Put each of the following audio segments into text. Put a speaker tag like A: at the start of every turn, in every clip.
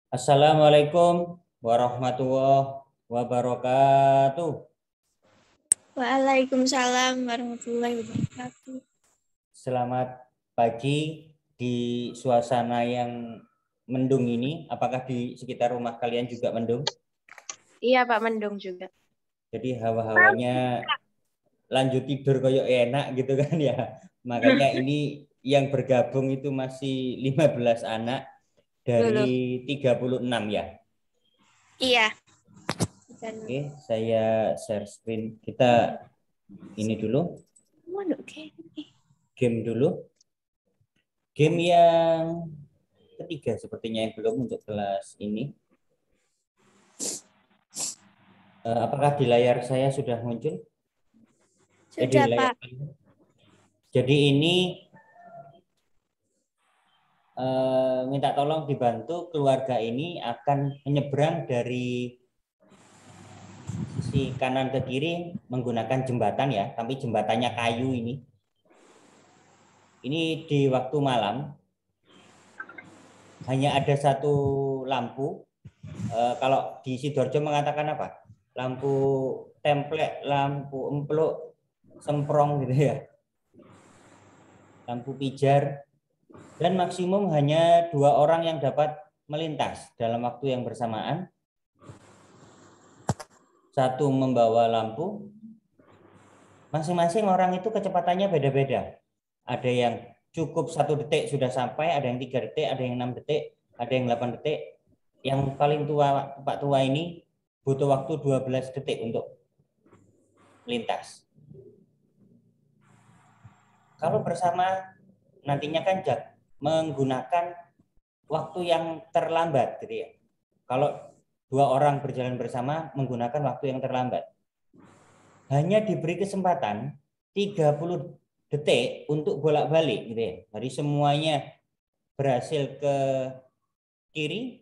A: Assalamualaikum warahmatullahi wabarakatuh.
B: Waalaikumsalam warahmatullahi wabarakatuh.
A: Selamat pagi di suasana yang mendung ini. Apakah di sekitar rumah kalian juga mendung?
C: Iya Pak, mendung juga.
A: Jadi hawa-hawanya lanjut tidur kayak enak gitu kan ya. Makanya ini yang bergabung itu masih 15 anak dari 36 ya.
B: Iya.
A: Oke, saya share screen. Kita ini dulu. Game dulu. Game yang ketiga sepertinya yang belum untuk kelas ini. Apakah di layar saya sudah muncul?
B: Sudah, Pak.
A: Jadi ini minta tolong dibantu, keluarga ini akan menyeberang dari sisi kanan ke kiri menggunakan jembatan ya, tapi jembatannya kayu ini. Ini di waktu malam. Hanya ada satu lampu. Kalau di Sidoarjo mengatakan apa? Lampu templek, lampu empluk, semprong gitu ya. Lampu pijar. Dan maksimum hanya 2 orang yang dapat melintas dalam waktu yang bersamaan. Satu membawa lampu. Masing-masing orang itu kecepatannya beda-beda. Ada yang cukup 1 detik sudah sampai, ada yang 3 detik, ada yang 6 detik, ada yang 8 detik. Yang paling tua, Pak Tua ini butuh waktu 12 detik untuk melintas. Kalau bersama nantinya kan menggunakan waktu yang terlambat gitu ya. Kalau 2 orang berjalan bersama menggunakan waktu yang terlambat. Hanya diberi kesempatan 30 detik untuk bolak-balik gitu ya. Jadi semuanya berhasil ke kiri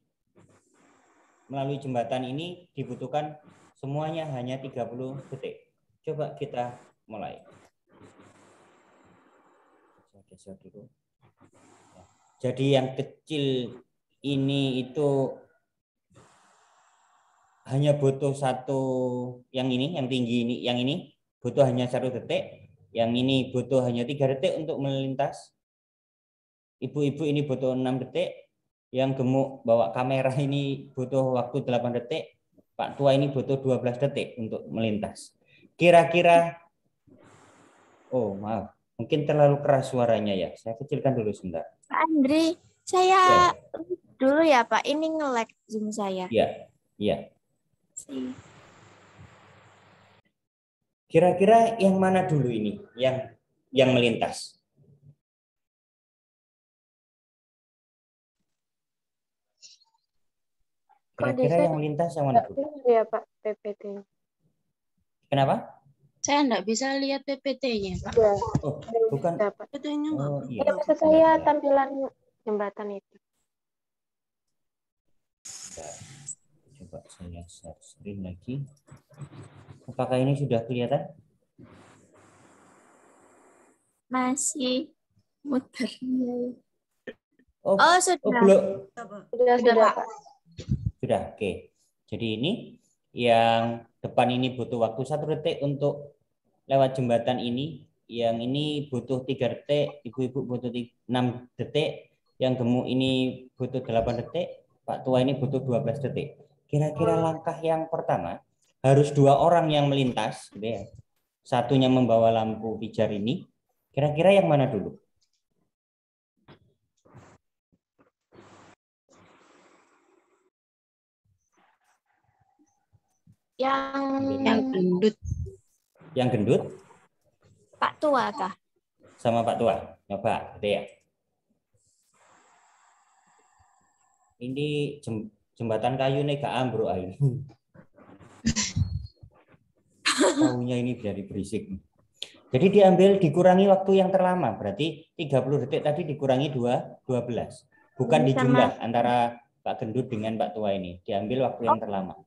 A: melalui jembatan ini dibutuhkan semuanya hanya 30 detik. Coba kita mulai. Jadi yang kecil ini itu hanya butuh satu, yang ini, yang tinggi ini, yang ini butuh hanya 1 detik, yang ini butuh hanya 3 detik untuk melintas. Ibu-ibu ini butuh 6 detik, yang gemuk bawa kamera ini butuh waktu 8 detik, Pak Tua ini butuh 12 detik untuk melintas. Kira-kira, oh maaf, mungkin terlalu keras suaranya ya, saya kecilkan dulu sebentar.
B: Pak Andri, saya dulu ya Pak, ini nge-lag Zoom saya.
A: Iya, iya. Kira-kira yang mana dulu ini yang melintas? Kira-kira yang melintas yang mana dulu?
C: Ya Pak, PPT.
A: Kenapa?
D: Saya enggak bisa lihat PPT-nya, Pak.
C: Ya.
A: Oh, bukan.
D: PPT-nya enggak.
A: Oh, iya.
C: Ya, maksud saya tampilan jembatan itu.
A: Coba saya share screen lagi. Apakah ini sudah kelihatan?
B: Masih muter.
A: Oh,
B: sudah.
A: Oh, belum.
C: Sudah Pak.
A: Sudah, oke. Jadi ini yang depan ini butuh waktu 1 detik untuk lewat jembatan ini. Yang ini butuh 3 detik, ibu-ibu butuh 6 detik, yang gemuk ini butuh 8 detik, Pak Tua ini butuh 12 detik. Kira-kira langkah yang pertama harus 2 orang yang melintas, gitu ya. Satunya membawa lampu pijar ini. Kira-kira yang mana dulu?
B: Yang
D: gendut.
A: Yang gendut?
B: Pak Tua kah?
A: Sama Pak Tua. Coba, gitu ya. Ini jembatan kayu nih gak ambruk ini. Kayunya ini jadi berisik. Jadi diambil dikurangi waktu yang terlama, berarti 30 detik tadi dikurangi 12. Bukan dijumlah antara Pak Gendut dengan Pak Tua ini, diambil waktu yang terlama.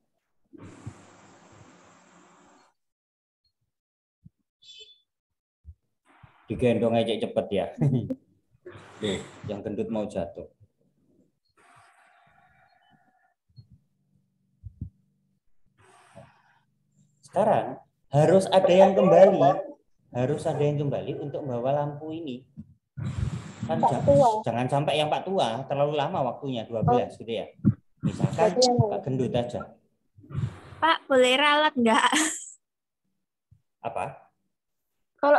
A: Digendong aja cepet ya. Yang gendut mau jatuh. sekarang harus ada yang kembali untuk membawa lampu ini. Kan jangan sampai yang Pak Tua terlalu lama waktunya 12 gitu ya. Misalkan Pak Gendut aja.
B: Pak, boleh ralat nggak?
A: Apa?
C: Kalau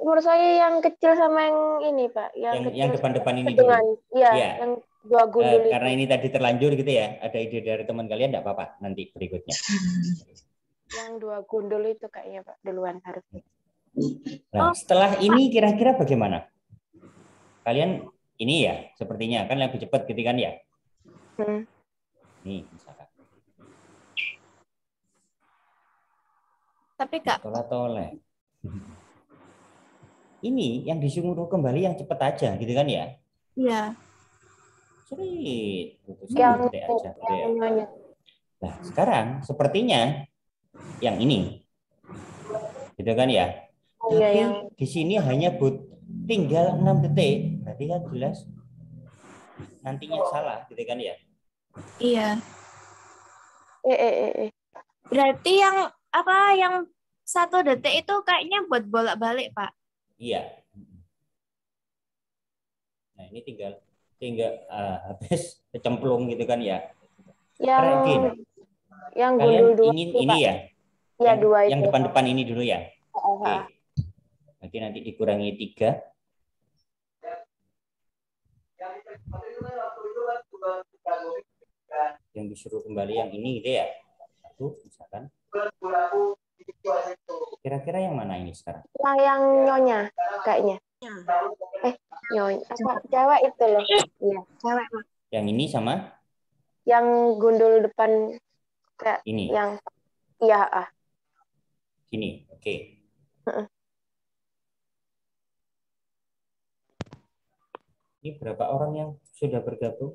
C: menurut saya yang kecil sama yang ini, Pak.
A: Yang depan-depan ini dulu.
C: Iya,
A: Ya.
C: yang 2 gundul
A: Karena
C: itu.
A: ini tadi terlanjur gitu ya. Ada ide dari teman kalian enggak apa-apa nanti berikutnya.
C: Yang 2 gundul itu kayaknya, Pak, duluan harusnya.
A: Nah, setelah ini kira-kira bagaimana? Kalian ini ya, sepertinya kan lebih cepat gitu kan ya? Nih, misalkan.
B: Tapi Kak,
A: Tolak-tolak. Ini yang disuruh kembali yang cepat aja gitu kan ya?
B: iya.
A: Sulit.
C: Yang
A: Aja, gitu ya.
C: nyonya.
A: Nah, sekarang sepertinya yang ini. Gitu kan ya?
C: Oh, iya,
A: Tapi
C: yang
A: di sini hanya tinggal 6 detik. Berarti kan jelas nantinya salah gitu kan ya?
B: Iya.
C: eh.
B: Berarti yang 1 detik itu kayaknya buat bolak-balik, Pak.
A: Iya. Nah, ini tinggal habis kecemplung gitu kan ya.
C: Yang
A: Kalian
C: gundul 2
A: ingin
C: itu,
A: ini
C: Pak.
A: ya?
C: Iya, 2 itu.
A: Yang depan-depan ini dulu ya. Oke.
C: Heeh.
A: Nanti dikurangi 3. Yang disuruh kembali yang ini gitu ya. 1 misalkan. Kira-kira yang mana ini sekarang?
C: Yang nyonya kayaknya. Nyonya. Apa cewek itu loh? Iya, cewek, Pak.
A: Yang ini sama?
C: Yang gundul depan kayak
A: Ini.
C: yang iya,
A: Sini. Oke. Ini berapa orang yang sudah bergabung?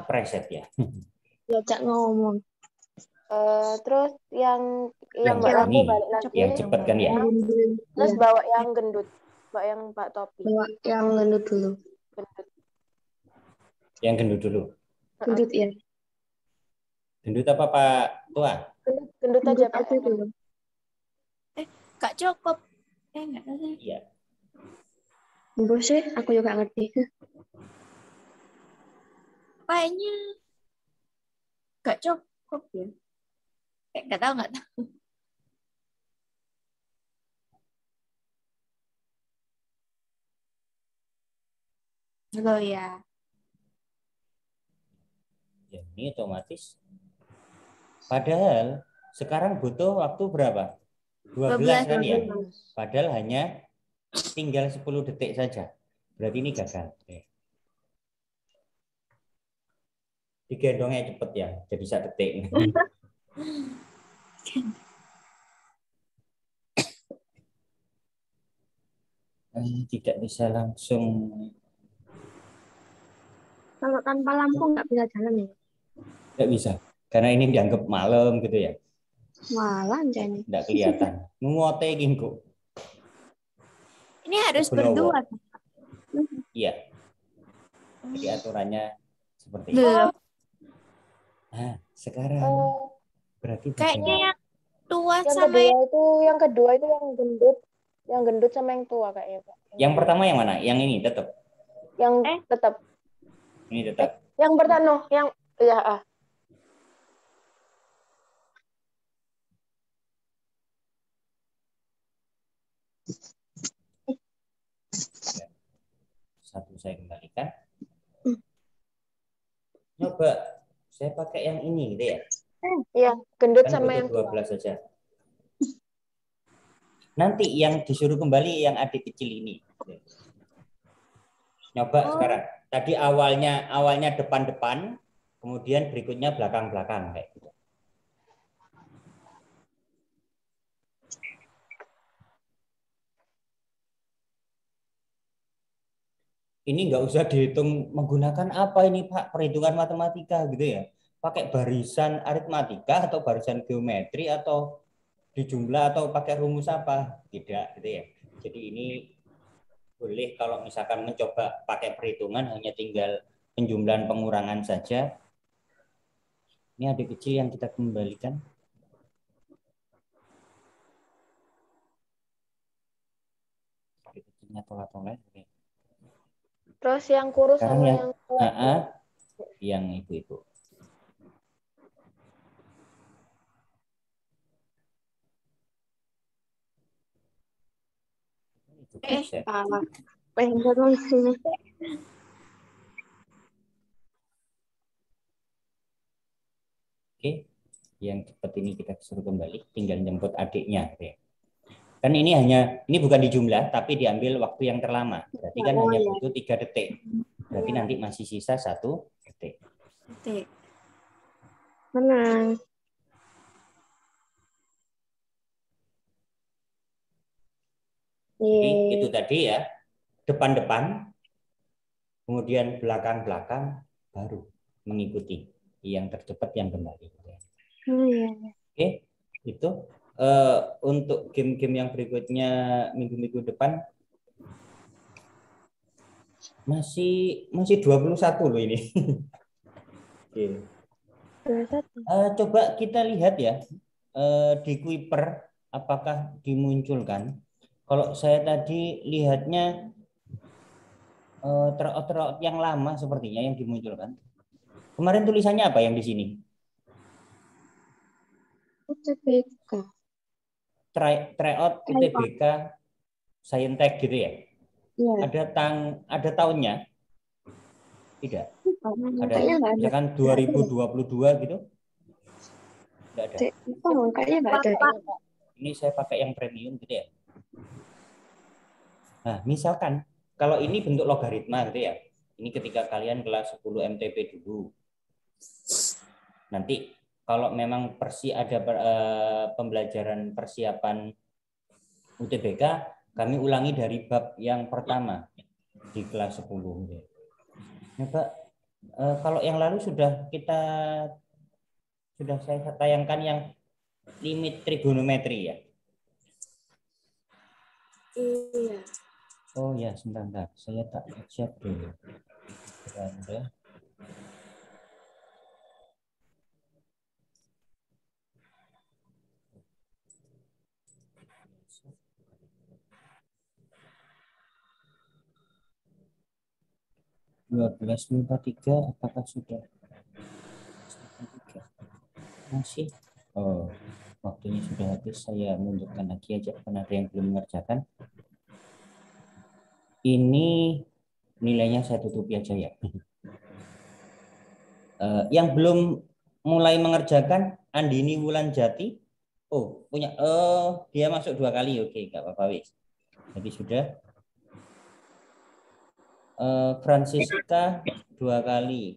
A: Preset ya.
D: Diajak ngomong.
C: Terus yang Mbak
A: Yang
C: Lampu
A: ini,
C: balik lagi.
A: yang cepat kan ya?
C: Terus bawa yang gendut. Bawa yang Pak Topi.
D: Bawa yang gendut dulu.
C: Gendut.
A: Yang gendut dulu.
D: Gendut ya.
A: Gendut apa Pak Tua?
C: Gendut aja, Pak.
D: Aja dulu.
B: Gak cukup. Enggak tahu.
A: Iya.
D: Mbok sih, aku juga ngerti.
B: Kayaknya gak cukup ya. Gak tahu. Halo ya.
A: Ya, ini otomatis. Padahal sekarang butuh waktu berapa? 12 kan ya? Padahal hanya tinggal 10 detik saja. Berarti ini gagal. Oke. Digendongnya cepet ya, jadi 1 detik. Tidak bisa langsung.
D: Kalau tanpa lampu nggak bisa jalan ya?
A: Nggak bisa. Karena ini dianggap malam gitu ya.
D: Malah ini.
A: Nggak kelihatan. Ngote kingku.
B: Ini harus
A: Benowo.
B: berdua.
A: Iya. Jadi aturannya seperti itu.
B: Belum.
A: Nah, sekarang berarti
B: Kayaknya yang tua
C: Yang
B: sama
C: kedua itu yang gendut. Yang gendut sama yang tua kayaknya, Pak.
A: yang pertama yang mana? Yang ini tetap.
C: Yang tetap.
A: Ini tetap.
C: Yang pertama, yang iya,
A: Satu saya kembalikan. Coba saya pakai yang ini gitu ya.
C: Iya, gendut
A: Kan
C: sama yang tua.
A: 12 saja. Nanti yang disuruh kembali yang adik kecil ini. Nyoba sekarang. Tadi awalnya depan-depan, kemudian berikutnya belakang-belakang kayak gitu. Ini nggak usah dihitung menggunakan apa ini Pak, perhitungan matematika gitu ya. Pakai barisan aritmatika atau barisan geometri atau dijumlah atau pakai rumus apa? Tidak gitu ya. Jadi ini boleh kalau misalkan mencoba pakai perhitungan hanya tinggal penjumlahan pengurangan saja. Ini adik kecil yang kita kembalikan. Adik kecilnya tolak-tolak.
C: Terus yang kurus
A: Sekarang
C: sama
A: yang
C: yang tua.
A: yang ibu-ibu. Itu bisa.
D: Salah. Pengen sini.
A: Oke, yang cepat ini kita suruh kembali, tinggal jemput adiknya. Kan ini bukan dijumlah, tapi diambil waktu yang terlama. Berarti kan hanya butuh 3 detik. Berarti nanti masih sisa 1 detik.
D: Menang.
A: Jadi itu tadi ya, depan-depan, kemudian belakang-belakang, baru mengikuti yang tercepat yang kembali. Oke, itu untuk game-game yang berikutnya minggu-minggu depan masih 21 loh ini. Oke. Coba kita lihat ya di Kuiper apakah dimunculkan. Kalau saya tadi lihatnya tryout yang lama sepertinya yang dimunculkan. Kemarin tulisannya apa yang di sini?
D: UTBK.
A: Tryout UTBK Saintek gitu ya?
D: Iya.
A: Ada tahunnya? Tidak. Ada
D: Kayaknya nggak ada.
A: misalkan 2022 gitu? Tidak ada.
D: Kayaknya nggak ada.
A: Ini saya pakai yang premium gitu ya. Nah, misalkan kalau ini bentuk logaritma gitu ya. Ini ketika kalian kelas 10 MTP dulu. Nanti kalau memang ada pembelajaran persiapan UTBK, kami ulangi dari bab yang pertama di kelas 10 gitu. Nah, Pak, kalau yang lalu sudah saya tayangkan yang limit trigonometri ya.
D: Iya.
A: Oh ya, sebentar. Saya tak cek dulu. Beranda. (12:53) apakah sudah? Masih. Oh, waktunya sudah habis. Saya mundurkan lagi aja karena ada yang belum mengerjakan. Ini nilainya saya tutupi aja ya. Yang belum mulai mengerjakan Andini Wulanjati. Oh, punya. Dia masuk 2 kali. Oke, nggak apa-apa wis. Jadi sudah. Francisca 2 kali.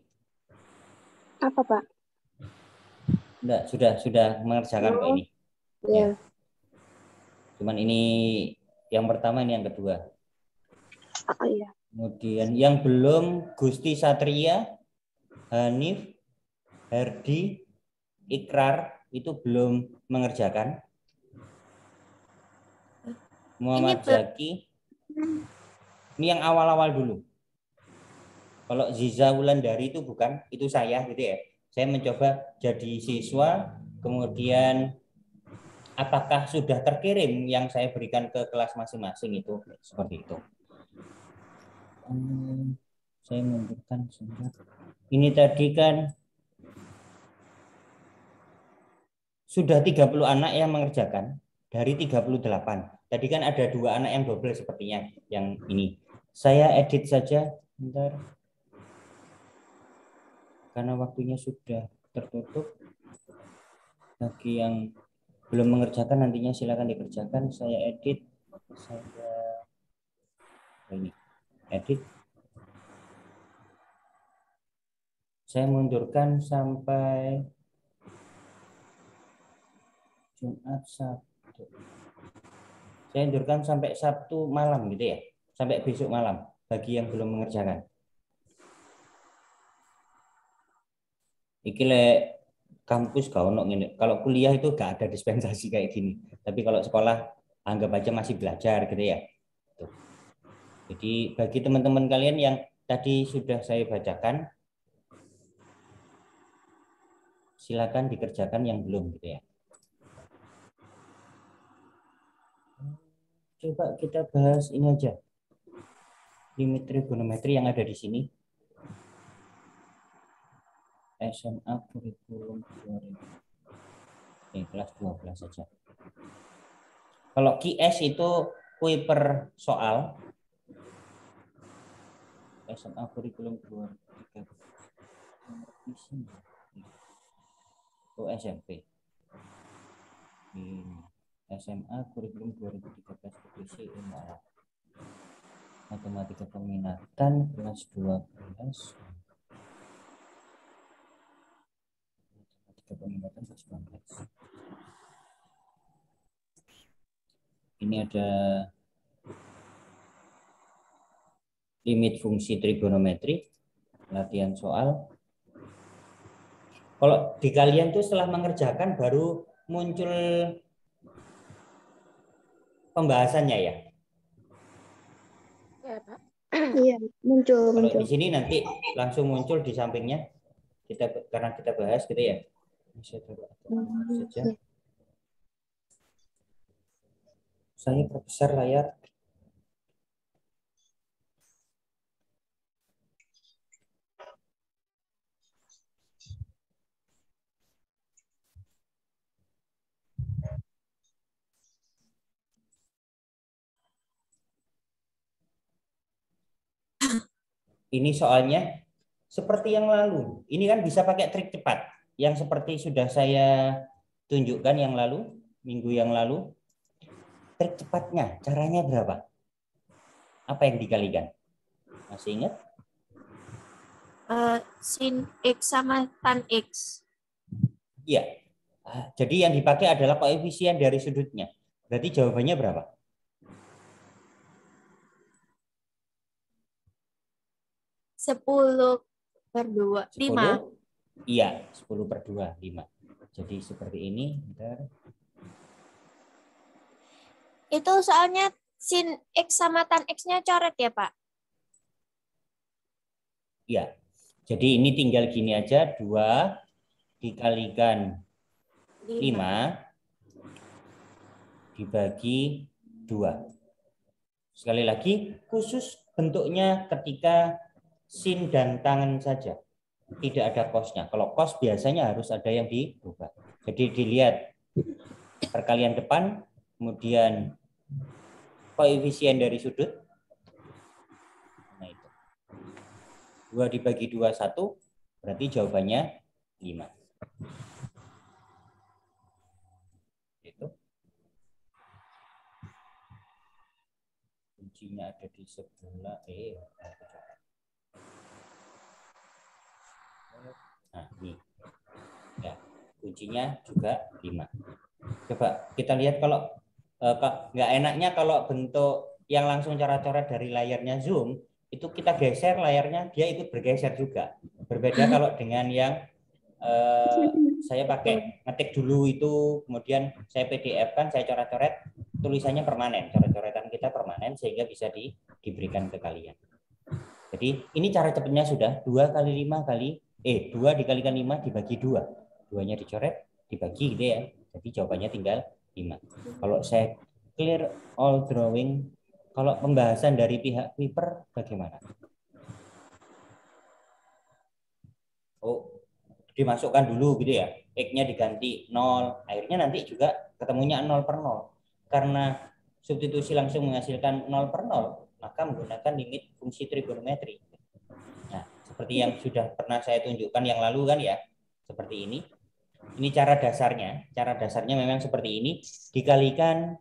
D: Apa, Pak?
A: Enggak, sudah mengerjakan kok ini.
D: Iya.
A: Ya. Cuman ini yang pertama, ini yang kedua.
D: Oh iya.
A: Kemudian yang belum Gusti Satria, Hanif, Herdi, Ikrar itu belum mengerjakan. Muhammad Zaki. Ini yang awal-awal dulu. Kalau Ziza Wulandari itu bukan, itu saya gitu ya. Saya mencoba jadi siswa, kemudian apakah sudah terkirim yang saya berikan ke kelas masing-masing itu seperti itu. Saya mundurkan sebentar. Ini tadi kan sudah 30 anak yang mengerjakan dari 38. Tadi kan ada 2 anak yang double sepertinya yang ini. Saya edit saja bentar. Karena waktunya sudah tertutup. Bagi yang belum mengerjakan nantinya silakan dikerjakan. Saya edit. Ini edit. Saya mundurkan sampai Jumat, Sabtu. Saya mundurkan sampai Sabtu malam gitu ya. Sampai besok malam bagi yang belum mengerjakan. Iki kampus kalau kuliah itu gak ada dispensasi kayak gini. Tapi kalau sekolah anggap aja masih belajar gitu ya. Tuh. Jadi bagi teman-teman kalian yang tadi sudah saya bacakan. Silakan dikerjakan yang belum gitu ya. Coba kita bahas ini aja. Limit trigonometri yang ada di sini. SMA kurikulum 2000. Kelas 12 saja. Kalau QS itu kui per soal. SMA kurikulum 2003. Oh, SMP. SMA kurikulum 2013 revisi ilmu matematika peminatan kelas 12. Matematika peminatan kelas 12. Ini ada limit fungsi trigonometri, latihan soal. Kalau di kalian tuh setelah mengerjakan baru muncul pembahasannya ya.
C: Ya, Pak.
D: Iya, muncul.
A: Kalau di sini nanti langsung muncul di sampingnya. Karena kita bahas gitu ya. Saja. Saya perbesar layar. Ini soalnya seperti yang lalu. Ini kan bisa pakai trik cepat. Yang seperti sudah saya tunjukkan yang lalu, minggu yang lalu. Trik cepatnya, caranya berapa? Apa yang dikalikan? Masih ingat?
B: Sin X sama tan X.
A: Iya. Jadi yang dipakai adalah koefisien dari sudutnya. Berarti jawabannya berapa?
B: 10/2, 5.
A: 10? Iya, 10/2, 5. Jadi seperti ini. Bentar.
B: Itu soalnya sin X sama tan X-nya coret ya, Pak?
A: Iya. Jadi ini tinggal gini aja. 2 dikalikan 5 dibagi 2. Sekali lagi, khusus bentuknya ketika sin dan tangan saja. Tidak ada cos-nya. Kalau cos biasanya harus ada yang dirubah. Jadi dilihat perkalian depan, kemudian koefisien dari sudut. Nah itu. 2 dibagi 2, 1. Berarti jawabannya 5. Itu. Kuncinya ada di sebelah. Nah, ini. Ya, kuncinya juga 5. Coba kita lihat kalau nggak enaknya kalau bentuk yang langsung coret-coret dari layarnya Zoom, itu kita geser layarnya, dia ikut bergeser juga. Berbeda kalau dengan yang saya pakai ngetik dulu itu, kemudian saya PDF-kan, saya coret-coret, tulisannya permanen, coret-coretan kita permanen sehingga bisa diberikan ke kalian. Jadi ini cara cepatnya sudah 2 kali 5 kali 2 dikalikan 5 dibagi 2. 2-nya dicoret, dibagi gitu ya. Jadi jawabannya tinggal 5. Kalau saya clear all drawing, kalau pembahasan dari pihak Kuiper bagaimana? Oh, dimasukkan dulu gitu ya. X-nya diganti 0. Akhirnya nanti juga ketemunya 0/0. Karena substitusi langsung menghasilkan 0/0, maka menggunakan limit fungsi trigonometri. Nah, seperti yang sudah pernah saya tunjukkan yang lalu kan ya. Seperti ini. Ini cara dasarnya. Cara dasarnya memang seperti ini. Dikalikan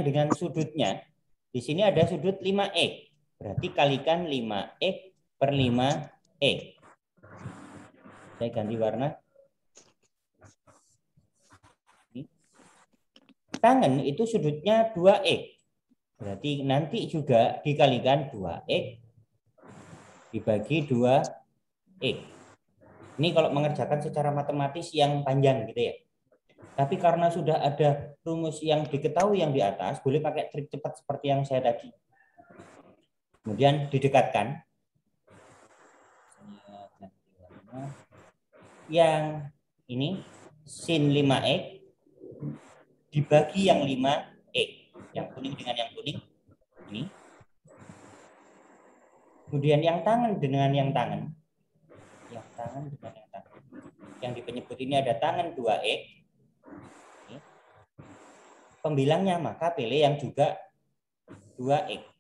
A: dengan sudutnya. Di sini ada sudut 5x. Berarti kalikan 5x per 5x. Saya ganti warna. Tangan itu sudutnya 2x. Berarti nanti juga dikalikan 2x dibagi 2x. Ini kalau mengerjakan secara matematis yang panjang gitu ya. Tapi karena sudah ada rumus yang diketahui yang di atas, boleh pakai trik cepat seperti yang saya tadi. Kemudian didekatkan. Yang ini sin 5x dibagi yang 5x. Yang kuning dengan yang kuning. Ini. Kemudian yang tangan dengan yang tangan. Yang tangan dengan yang tangan. Yang di penyebut ini ada tangan 2x. Ini. Pembilangnya maka pilih yang juga 2x.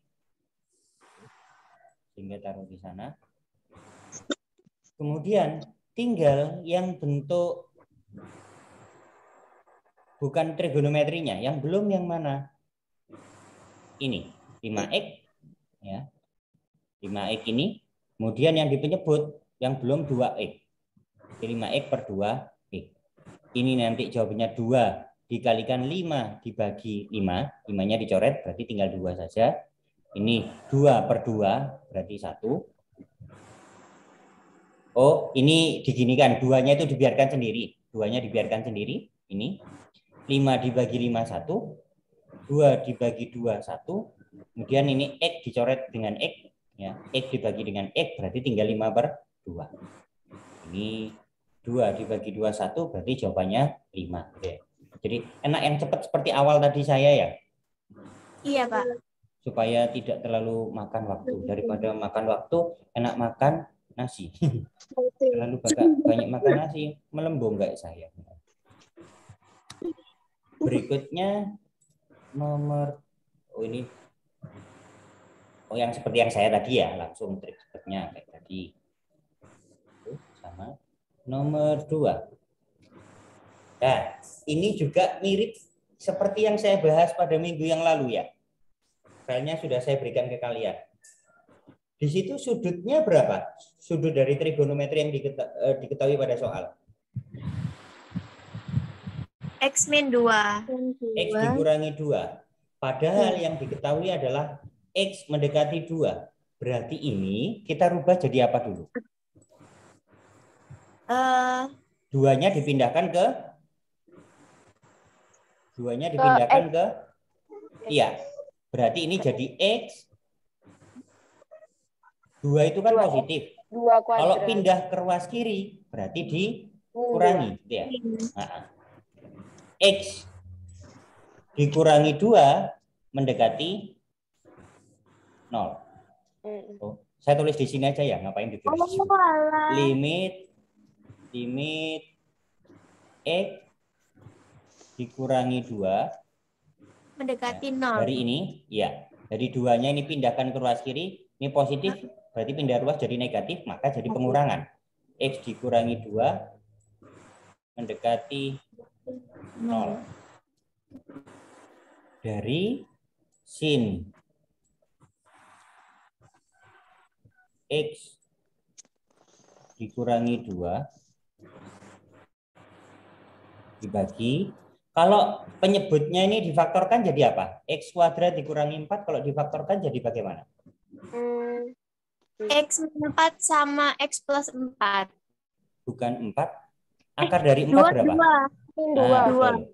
A: Sehingga taruh di sana. Kemudian tinggal yang bentuk bukan trigonometrinya, yang belum yang mana? Ini 5x ya. 5x ini, kemudian yang di penyebut yang belum 2x. 5x per 2x. Ini nanti jawabannya 2 dikalikan 5 dibagi 5. 5-nya dicoret berarti tinggal 2 saja. Ini 2 per 2 berarti 1. Oh, ini diginikan, 2-nya itu dibiarkan sendiri. 2-nya dibiarkan sendiri. Ini 5 dibagi 5 1. 2 dibagi 2 1. Kemudian ini x dicoret dengan x ya. X dibagi dengan x berarti tinggal 5 per 2. Ini 2 dibagi 2 1 berarti jawabannya 5. Oke. Jadi enak yang cepat seperti awal tadi saya ya.
B: Iya, Pak.
A: Supaya tidak terlalu makan waktu. Daripada makan waktu, enak makan nasi. Terlalu banyak makan nasi, melembung nggak saya. Berikutnya nomor yang seperti yang saya tadi ya, langsung trik sepertinya kayak tadi. Sama nomor 2. Nah, ini juga mirip seperti yang saya bahas pada minggu yang lalu ya. Filenya sudah saya berikan ke kalian. Di situ sudutnya berapa? Sudut dari trigonometri yang diketahui pada soal.
B: X min 2.
A: X dikurangi 2. Padahal yang diketahui adalah X mendekati 2. Berarti ini kita rubah jadi apa dulu? 2-nya dipindahkan ke? 2-nya dipindahkan ke? Iya. Berarti ini jadi X. 2 itu kan positif.
C: 2 kuadrat.
A: Kalau pindah ke ruas kiri, berarti dikurangi. Gitu ya. Nah, X dikurangi 2 mendekati 0. Oh, saya tulis di sini aja ya, ngapain ditulis? Limit X dikurangi 2
B: mendekati
A: ya,
B: 0.
A: dari ini, ya. Dari 2-nya ini pindahkan ke ruas kiri, ini positif, berarti pindah ruas jadi negatif, maka jadi pengurangan. X dikurangi 2 mendekati 0. Dari sin X dikurangi 2 dibagi, kalau penyebutnya ini difaktorkan jadi apa? X kuadrat dikurangi 4, kalau difaktorkan jadi bagaimana?
B: X min 4 sama X plus 4.
A: Bukan 4. Akar dari 4 berapa?
B: 2.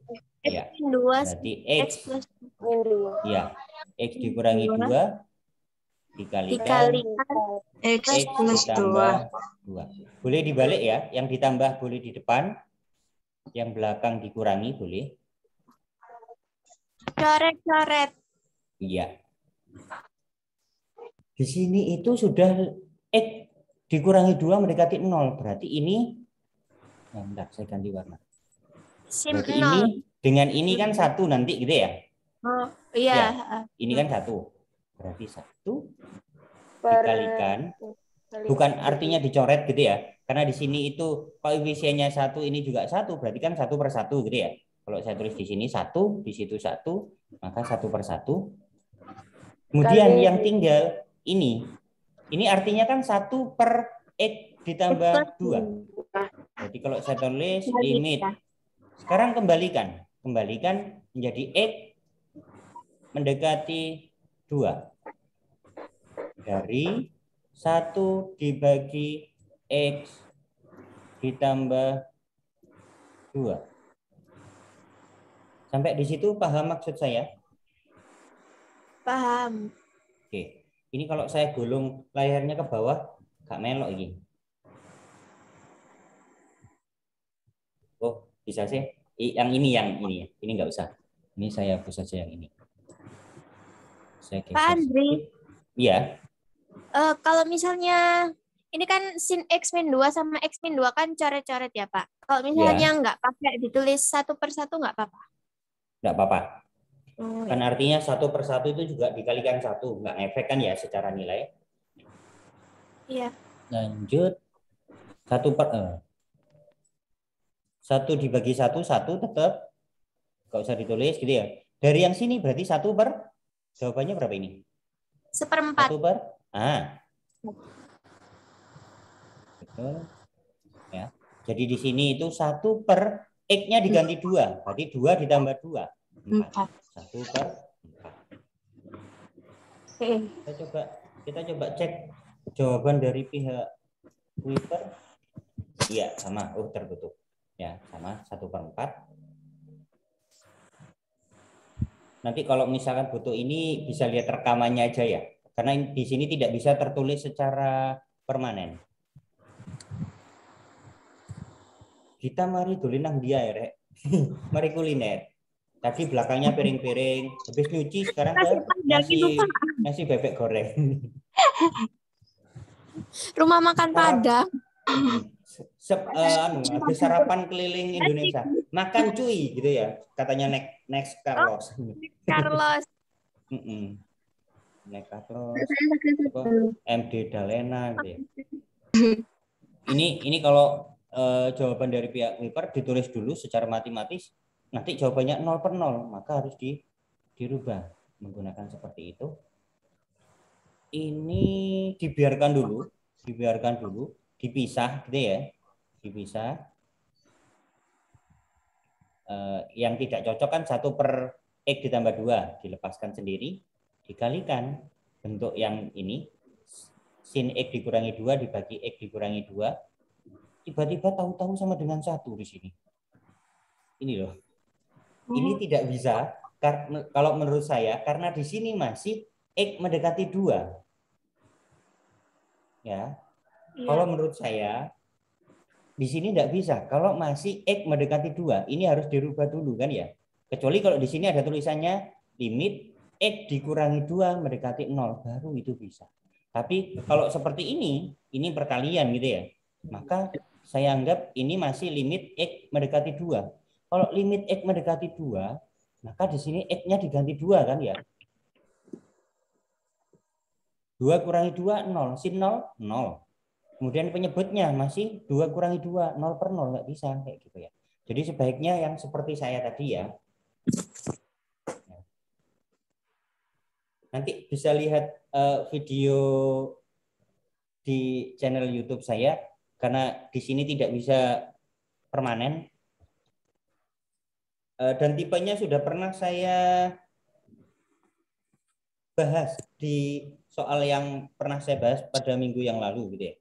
A: Ya.
B: X min 2
A: Berarti X
B: plus
C: min 2.
A: ya. X dikurangi 2 dikalikan
B: X
A: plus ditambah 2. Boleh dibalik ya, yang ditambah boleh di depan, yang belakang dikurangi boleh.
B: Coret-coret.
A: Iya. Di sini itu sudah X dikurangi 2 mendekati 0. Berarti ini, bentar, saya ganti warna. Berarti ini dengan ini kan 1 nanti gitu ya?
B: Oh, iya.
A: Ya, ini kan 1. Berarti 1 dikalikan. Bukan artinya dicoret gitu ya. Karena di sini itu koefisiennya 1, ini juga 1, berarti kan 1 per 1 gitu ya. Kalau saya tulis di sini 1, di situ 1, maka 1 per 1. Kemudian yang tinggal ini artinya kan 1 per X ditambah 2. Jadi kalau saya tulis limit, sekarang kembalikan menjadi X mendekati 2. Dari 1 dibagi X ditambah 2. Sampai di situ paham maksud saya?
B: Paham.
A: Oke. Ini kalau saya gulung layarnya ke bawah, gak melok ini. Oh, bisa sih. Yang ini ya. Ini nggak usah. Ini saya hapus saja yang ini. Saya
B: Pak
A: geser
B: Andri,
A: sedikit. Iya,
B: kalau misalnya ini kan sin X min 2 sama X min 2 kan coret-coret ya Pak. Kalau misalnya
A: iya,
B: nggak pakai ditulis satu per satu nggak apa-apa.
A: nggak apa-apa.
B: Oh,
A: Kan
B: ya.
A: artinya 1 per 1 itu juga dikalikan 1, nggak ngefek kan ya secara nilai.
B: Iya.
A: Lanjut 1 dibagi 1 tetap nggak usah ditulis gitu ya. Dari yang sini berarti 1 per, jawabannya berapa ini?
B: 1/4.
A: 1 per, betul ya. Jadi di sini itu 1 per X-nya diganti 2, berarti 2 ditambah 2, 4. 1 per 4.
B: Oke.
A: Kita coba cek jawaban dari pihak Twitter. Iya, sama. Oh, tertutup. Ya, sama 1 per 4. Nanti kalau misalkan butuh ini bisa lihat rekamannya aja ya. Karena di sini tidak bisa tertulis secara permanen. Kita mari dolen nang dia ya, Rek. Mari kuliner. Tadi belakangnya piring-piring, habis nyuci sekarang ke nasi bebek goreng.
B: Rumah makan Padang.
A: Habis sarapan keliling Indonesia, makan cuy gitu ya, katanya next Carlos.
B: Carlos.
A: Next Carlos, MD Dalena gitu ya. Ini kalau jawaban dari pihak Wiper ditulis dulu secara matematis, nanti jawabannya 0 per 0, maka harus dirubah menggunakan seperti itu. Ini dibiarkan dulu, dipisah gitu ya, dipisah. Yang tidak cocok kan 1 per X ditambah 2, dilepaskan sendiri, dikalikan bentuk yang ini, sin X dikurangi 2 dibagi X dikurangi 2, tiba-tiba tahu-tahu sama dengan 1 di sini. Ini loh. Ini tidak bisa kalau menurut saya, karena di sini masih X mendekati 2. Ya. Kalau menurut saya di sini tidak bisa. Kalau masih X mendekati 2, ini harus dirubah dulu kan ya. Kecuali kalau di sini ada tulisannya limit X dikurangi 2 mendekati 0, baru itu bisa. Tapi kalau seperti ini perkalian gitu ya. Maka saya anggap ini masih limit X mendekati 2. Kalau limit X mendekati 2, maka di sini X-nya diganti 2 kan ya. 2 kurangi 2, 0. Sin 0, 0. Kemudian penyebutnya masih 2 kurangi 2, 0 per 0. Nggak bisa kayak gitu ya. Jadi sebaiknya yang seperti saya tadi ya. Nanti bisa lihat video di channel YouTube saya. Karena di sini tidak bisa permanen. Dan tipenya sudah pernah saya bahas di soal yang pernah saya bahas pada minggu yang lalu gitu ya.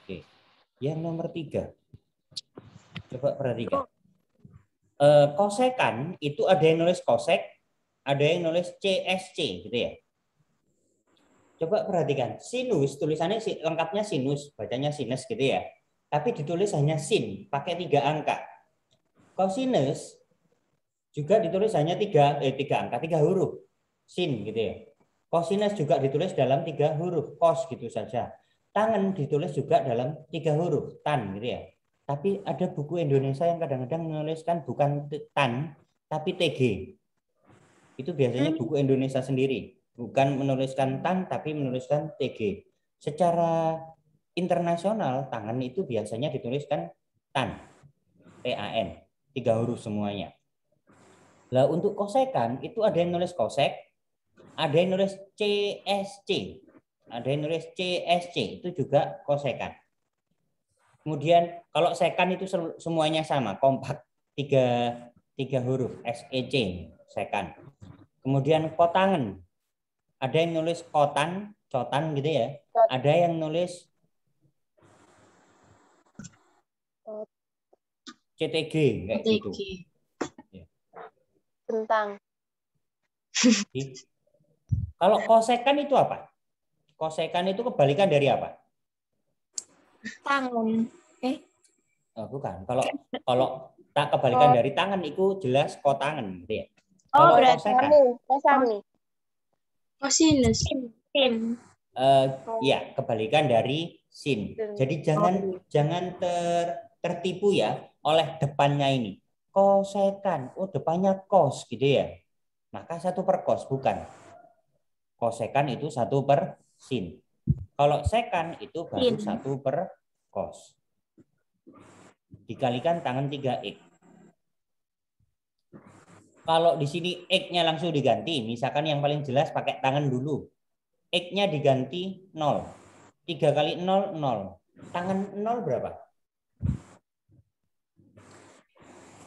A: Oke. Yang nomor 3. Coba perhatikan. Kosekan itu ada yang nulis kosek, ada yang nulis CSC gitu ya. Coba perhatikan, sinus tulisannya lengkapnya sinus, bacanya sinus gitu ya. Tapi ditulis hanya sin, pakai 3 angka. Kosinus juga ditulis hanya 3 angka, 3 huruf. Sin gitu ya. Kosinus juga ditulis dalam 3 huruf, kos gitu saja. Tangan ditulis juga dalam 3 huruf, tan gitu ya. Tapi ada buku Indonesia yang kadang-kadang menuliskan bukan tan, tapi TG. Itu biasanya buku Indonesia sendiri. Bukan menuliskan tan, tapi menuliskan TG. Secara internasional, tangan itu biasanya dituliskan tan. TAN. 3 huruf semuanya. Lah untuk kosekan, itu ada yang nulis kosek, ada yang nulis CSC. Ada yang nulis CSC, itu juga kosekan. Kemudian kalau sekan itu semuanya sama, kompak, 3 huruf, SEC, sekan. Kemudian kotangan, ada yang nulis kotan, cotan gitu ya. Ada yang nulis CTG, kayak gitu.
C: Tentang.
A: Kalau kosekan itu apa? Kosekan itu kebalikan dari apa?
B: Tangan.
A: Oh, bukan. Kalau tak kebalikan dari tangan itu jelas kotangan, gitu ya.
B: Oh,
A: Kalau
B: berarti
A: kosekan,
C: Kosani.
D: Kosinus.
B: sin.
A: ya kebalikan dari sin. Jadi jangan tertipu ya oleh depannya ini. Kosekan, oh depannya kos gitu ya. Maka 1/cos bukan. Kosekan itu 1/sin. Kalau sekan itu baru
B: Sin.
A: 1/cos. Dikalikan tangan 3x. Kalau di sini x-nya langsung diganti, misalkan yang paling jelas pakai tangan dulu. X-nya diganti 0. 3 kali 0, 0. Tangan 0 berapa?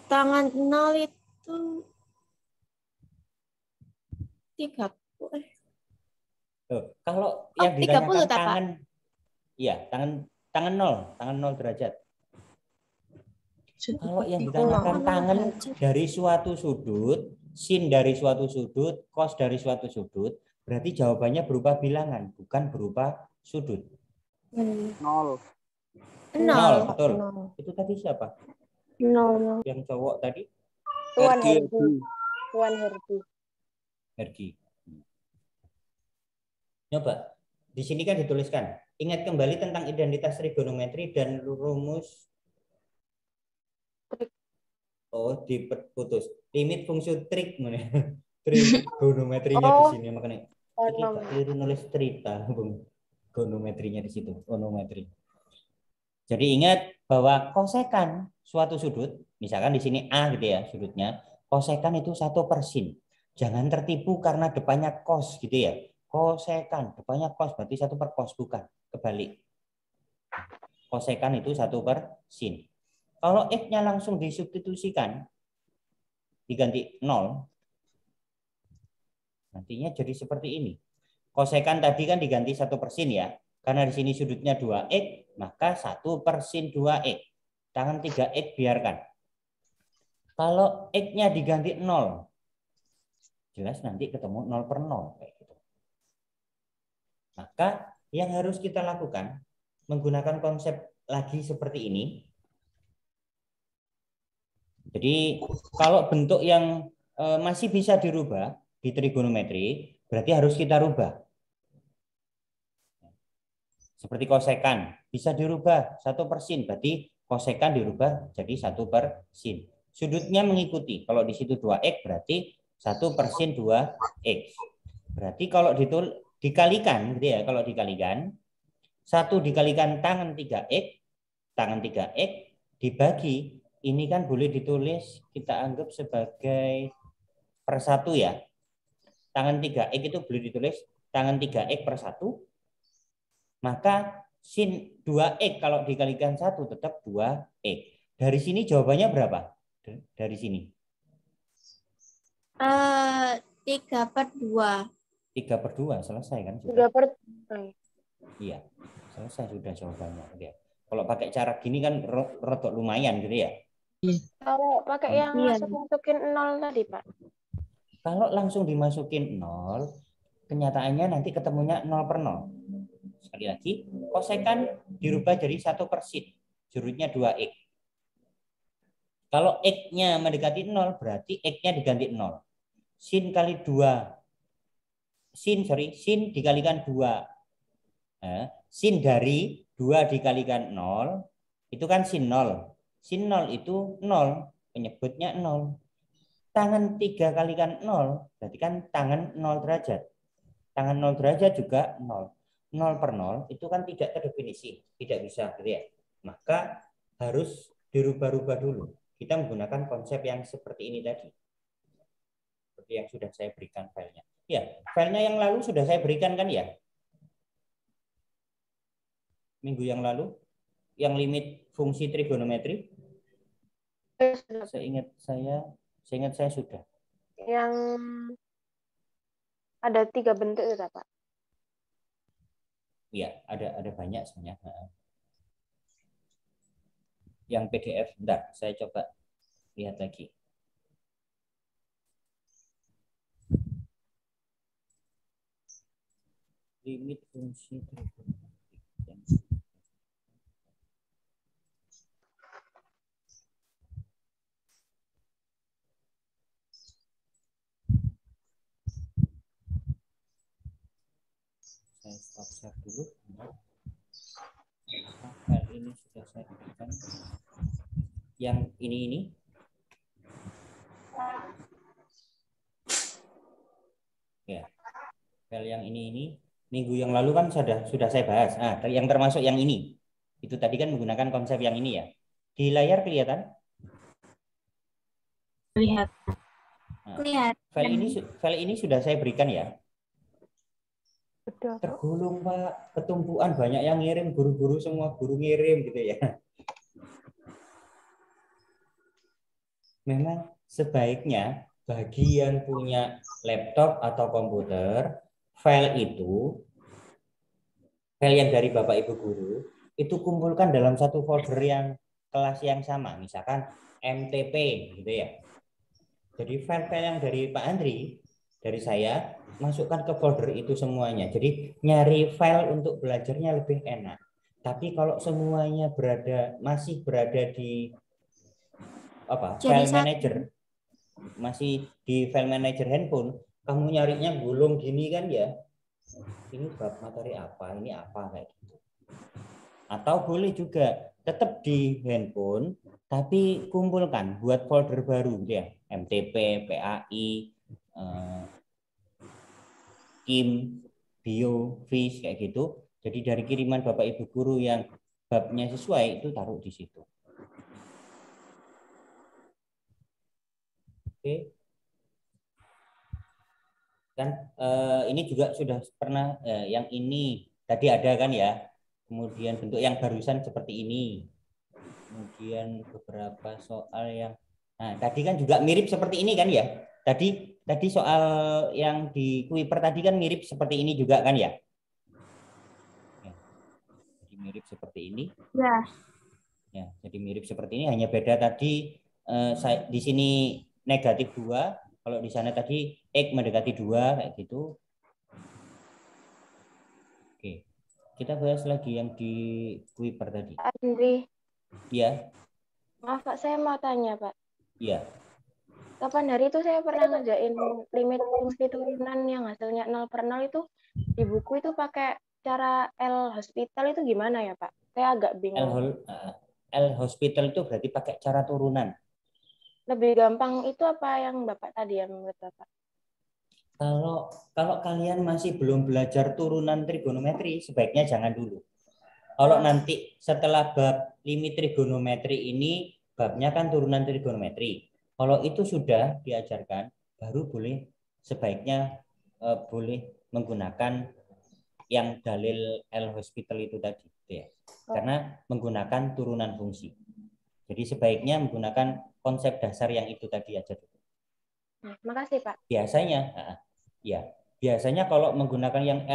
B: Tangan 0 itu 30.
A: Kalau yang ditanyakan
B: 30 tak, Pak?
A: tangan, iya, tangan 0 derajat. Kalau yang ditanyakan tangan dari suatu sudut, sin dari suatu sudut, cos dari suatu sudut, berarti jawabannya berupa bilangan, bukan berupa sudut.
C: 0.
A: 0, betul. Itu tadi siapa?
C: 0.
A: Yang cowok tadi?
C: Tuan Herdi. Tuan Herdi.
A: Hergi. Coba, di sini kan dituliskan, ingat kembali tentang identitas trigonometri dan rumus. Oh, diputus. Limit fungsi trik trigonometrinya di sini makanya. Keliru nulis trita, trigonometrinya di situ, onometri. Jadi ingat bahwa kosekan suatu sudut, misalkan di sini A gitu ya sudutnya, kosekan itu 1/sin. Jangan tertipu karena depannya cos gitu ya. Kosekan depannya cos berarti 1/cos, bukan, kebalik. Kosekan itu 1/sin. Kalau x-nya langsung disubstitusikan, diganti 0, nantinya jadi seperti ini. Kosekan tadi kan diganti 1/sin ya. Karena di sini sudutnya 2x, maka 1/sin 2x. Tangan 3x biarkan. Kalau x-nya diganti 0, jelas nanti ketemu 0/0. Kayak gitu. Maka yang harus kita lakukan, menggunakan konsep lagi seperti ini. Jadi kalau bentuk yang masih bisa dirubah di trigonometri, berarti harus kita rubah. Seperti kosekan, bisa dirubah 1/sin, berarti kosekan dirubah jadi 1/sin. Sudutnya mengikuti, kalau di situ 2x berarti 1/sin 2x. Berarti kalau dikalikan, gitu ya, kalau dikalikan, 1 dikalikan tangan 3x dibagi, ini kan boleh ditulis, kita anggap sebagai per 1 ya. Tangan 3x itu boleh ditulis tangan 3x/1. Maka sin 2x kalau dikalikan 1 tetap 2x. Dari sini jawabannya berapa? Dari sini.
B: 3/2.
A: 3/2 selesai kan?
C: 3/2.
A: Iya, selesai sudah jawabannya. Oke. Kalau pakai cara gini kan rodok lumayan gitu ya.
C: Kalau pakai yang masukin 0 tadi, Pak.
A: Kalau langsung dimasukin 0, kenyataannya nanti ketemunya 0/0. Sekali lagi, kosekan dirubah jadi 1/sin. Sudutnya 2x. Kalau x-nya mendekati 0, berarti x-nya diganti 0. Sin kali 2. Sin dikalikan 2. Sin dari 2 dikalikan 0, itu kan sin 0. Sin 0 itu 0, penyebutnya 0. Tangan 3 kalikan 0, berarti kan tangan 0 derajat. Tangan 0 derajat juga 0. 0/0 itu kan tidak terdefinisi, tidak bisa, gitu ya. Maka harus dirubah-rubah dulu. Kita menggunakan konsep yang seperti ini tadi. Seperti yang sudah saya berikan filenya. Ya, filenya yang lalu sudah saya berikan kan ya? Minggu yang lalu, yang limit fungsi trigonometri. Seingat saya sudah.
C: Yang ada 3 bentuk itu, Pak.
A: Ya, ada banyak sebenarnya. Yang PDF, bentar, saya coba lihat lagi. limit fungsi trigonometrik. Saya stop share dulu. File ini sudah saya berikan. Yang ini. Ya. File yang ini minggu yang lalu kan sudah saya bahas. Nah, yang termasuk yang ini. Itu tadi kan menggunakan konsep yang ini ya. Di layar kelihatan?
D: Lihat.
A: Nah, file ini sudah saya berikan ya.
C: Betul.
A: Tergulung Pak, ketumpuan banyak yang ngirim, guru-guru semua guru ngirim gitu ya. Memang sebaiknya bagi yang punya laptop atau komputer, file yang dari Bapak Ibu guru, itu kumpulkan dalam satu folder yang kelas yang sama, misalkan MTP gitu ya. Jadi file-file yang dari Pak Andri, dari saya, masukkan ke folder itu semuanya. Jadi nyari file untuk belajarnya lebih enak. Tapi kalau semuanya masih berada di file manager, masih di file manager handphone, kamu nyarinya gulung gini kan ya. Ini bab materi apa, ini apa kayak gitu. Atau boleh juga tetap di handphone, tapi kumpulkan buat folder baru gitu ya. MTP, PAI, Kim, Bio, Fish kayak gitu. Jadi dari kiriman Bapak Ibu guru yang babnya sesuai itu taruh di situ. Oke. Kan ini juga sudah pernah yang ini tadi ada kan ya. Kemudian bentuk yang barusan seperti ini. Kemudian beberapa soal yang tadi kan juga mirip seperti ini kan ya. Tadi soal yang di Kuiper tadi kan mirip seperti ini juga kan ya. Jadi mirip seperti ini.
B: Ya.
A: Ya, jadi mirip seperti ini, hanya beda tadi di sini negatif 2, kalau di sana tadi X mendekati 2 kayak gitu. Oke. Kita bahas lagi yang di Kuiper tadi.
C: Andri.
A: Iya.
C: Maaf Pak, saya mau tanya Pak.
A: Iya.
C: Kapan hari itu saya pernah ngerjain limit fungsi turunan yang hasilnya 0/0 itu di buku itu pakai cara L-Hospital itu gimana ya Pak? Saya agak bingung.
A: L-Hospital itu berarti pakai cara turunan.
C: Lebih gampang itu apa yang Bapak tadi yang menurut Bapak?
A: Kalau kalian masih belum belajar turunan trigonometri, sebaiknya jangan dulu. Kalau nanti setelah bab limit trigonometri ini, babnya kan turunan trigonometri. Kalau itu sudah diajarkan, baru sebaiknya boleh menggunakan yang dalil L-Hospital itu tadi. Ya. Karena menggunakan turunan fungsi. Jadi sebaiknya menggunakan konsep dasar yang itu tadi aja.
C: Makasih Pak.
A: Biasanya kalau menggunakan yang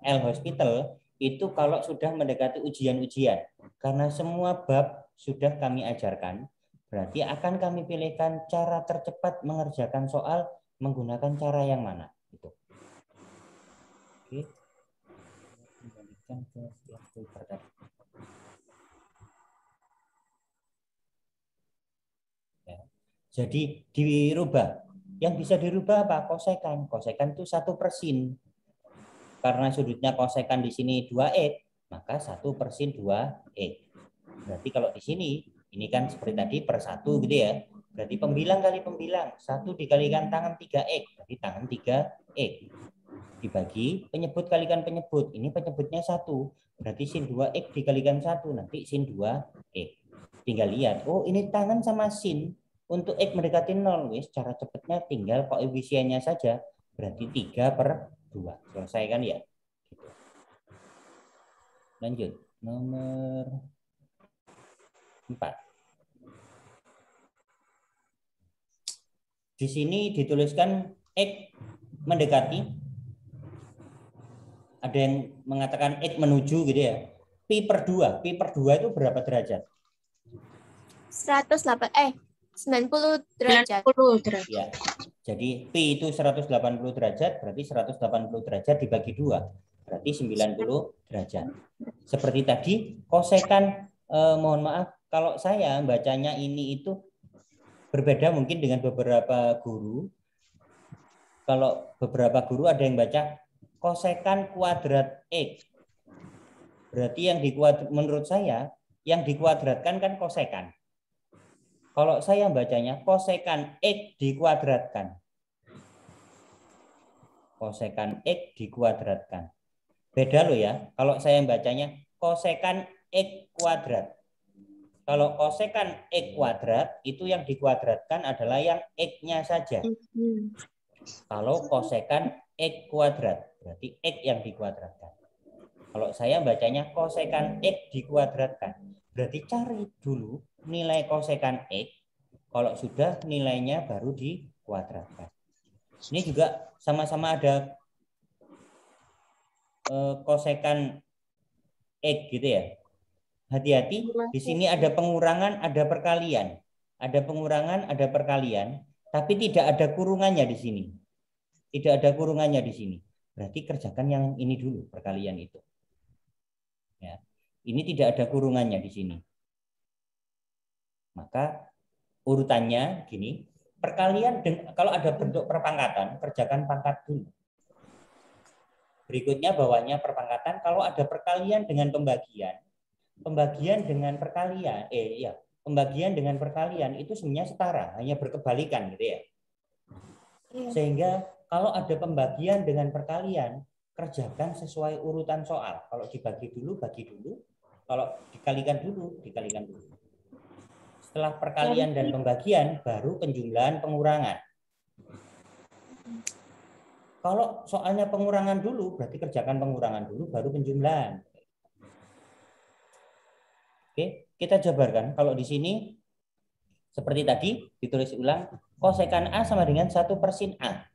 A: L-Hospital itu kalau sudah mendekati ujian-ujian. Karena semua bab sudah kami ajarkan, berarti akan kami pilihkan cara tercepat mengerjakan soal menggunakan cara yang mana. Gitu. Oke. Kembalikan ke yang Kuiper tadi. Ya. Jadi dirubah. Yang bisa dirubah apa? Kosekan. Kosekan itu 1/sin. Karena sudutnya kosekan di sini 2x, maka 1/sin 2x. Berarti kalau di sini, ini kan seperti tadi per 1 gitu ya. Berarti pembilang kali pembilang. 1 dikalikan tangan 3x, berarti tangan 3x. Dibagi penyebut kalikan penyebut. Ini penyebutnya 1. Berarti sin 2x dikalikan 1, nanti sin 2x. Tinggal lihat, oh ini tangan sama sin. Untuk x mendekati 0, wis cara cepatnya tinggal koefisiennya saja. Berarti 3/2. Selesai kan ya? Gitu. Lanjut. Nomor 4. Di sini dituliskan X mendekati. Ada yang mengatakan X menuju gitu ya. Pi/2. Pi/2 itu berapa derajat?
B: 90 derajat.
D: 90 derajat.
A: Ya. Jadi Pi itu 180 derajat, berarti 180 derajat dibagi 2, berarti 90 derajat. Seperti tadi, kosekan, mohon maaf, kalau saya bacanya ini itu berbeda mungkin dengan beberapa guru. Kalau beberapa guru ada yang baca kosekan kuadrat X. Berarti yang menurut saya, yang dikuadratkan kan kosekan. Kalau saya bacanya kosekan X dikuadratkan. Kosekan X dikuadratkan. Beda loh ya. Kalau saya bacanya kosekan X kuadrat. Kalau kosekan X kuadrat, itu yang dikuadratkan adalah yang X-nya saja. Kalau kosekan X kuadrat, berarti X yang dikuadratkan. Kalau saya bacanya kosekan X dikuadratkan. Berarti cari dulu nilai kosekan X. Kalau sudah nilainya baru dikuadratkan. Ini juga sama-sama ada kosekan X gitu ya. Hati-hati, di sini ada pengurangan, ada perkalian. Ada pengurangan, ada perkalian, tapi tidak ada kurungannya di sini. Tidak ada kurungannya di sini. Berarti kerjakan yang ini dulu, perkalian itu. Ya. Ini tidak ada kurungannya di sini. Maka urutannya gini, perkalian kalau ada bentuk perpangkatan, kerjakan pangkat dulu. Berikutnya bawahnya perpangkatan, kalau ada perkalian dengan pembagian, pembagian dengan perkalian, pembagian dengan perkalian itu sebenarnya setara, hanya berkebalikan gitu ya. Sehingga kalau ada pembagian dengan perkalian, kerjakan sesuai urutan soal. Kalau dibagi dulu, bagi dulu. Kalau dikalikan dulu, dikalikan dulu. Setelah perkalian dan pembagian, baru penjumlahan pengurangan. Kalau soalnya pengurangan dulu, berarti kerjakan pengurangan dulu, baru penjumlahan. Oke, kita jabarkan. Kalau di sini, seperti tadi, ditulis ulang, kosekan A sama dengan 1/sin A.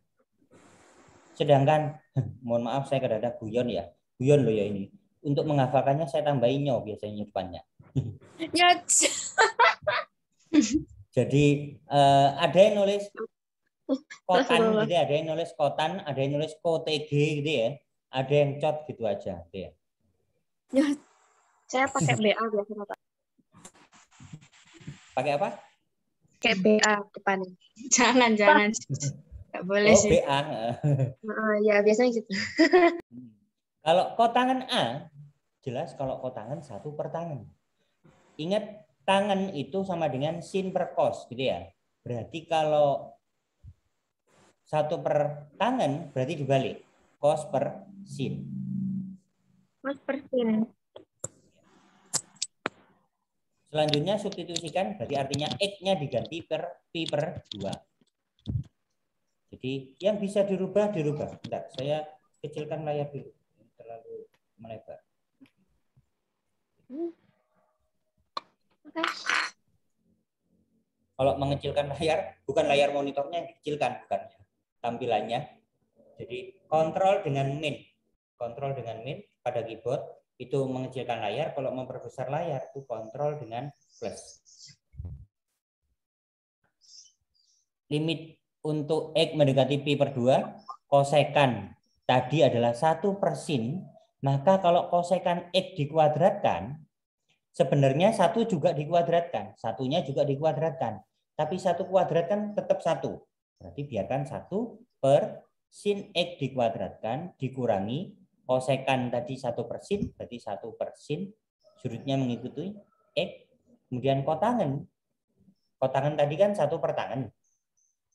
A: Sedangkan, mohon maaf saya kadang-kadang guyon ya. Guyon loh ya ini. Untuk menghafalkannya saya tambahin nyo biasanya depannya. Jadi ada yang nulis kotan gitu ya, ada yang nulis kotan, ada yang nulis kotg gitu ya. Ada yang cot gitu aja gitu ya.
D: Ya, saya pakai BA biasanya, Pak.
A: Pakai apa?
D: Kayak BA depan. Jangan. Nggak boleh
A: Oh,
D: sih.
A: BA.
D: Ya, biasanya gitu.
A: Kalau kotangan A, jelas kalau kotangan 1/tangan. Ingat, tangan itu sama dengan sin per cos, gitu ya. Berarti kalau 1/tangan, berarti dibalik. Cos per sin.
B: Cos per sin.
A: Selanjutnya substitusikan, berarti artinya X-nya diganti per Pi per 2. Jadi yang bisa dirubah. Bentar, saya kecilkan layar dulu. Terlalu melebar.
B: Okay.
A: Kalau mengecilkan layar, bukan layar monitornya yang dikecilkan, bukan tampilannya. Jadi kontrol dengan min. Kontrol dengan min pada keyboard itu mengecilkan layar. Kalau memperbesar layar itu kontrol dengan plus. Limit untuk X mendekati Pi per 2, kosekan tadi adalah 1/sin, maka kalau kosekan X dikuadratkan, sebenarnya 1 juga dikuadratkan, satunya juga dikuadratkan, tapi 1 kuadrat kan tetap 1. Berarti biarkan 1/sin X dikuadratkan dikurangi kosekan tadi 1/sin, berarti 1/sin, sudutnya mengikuti X, kemudian kotangan. Kotangan tadi kan 1/tangan.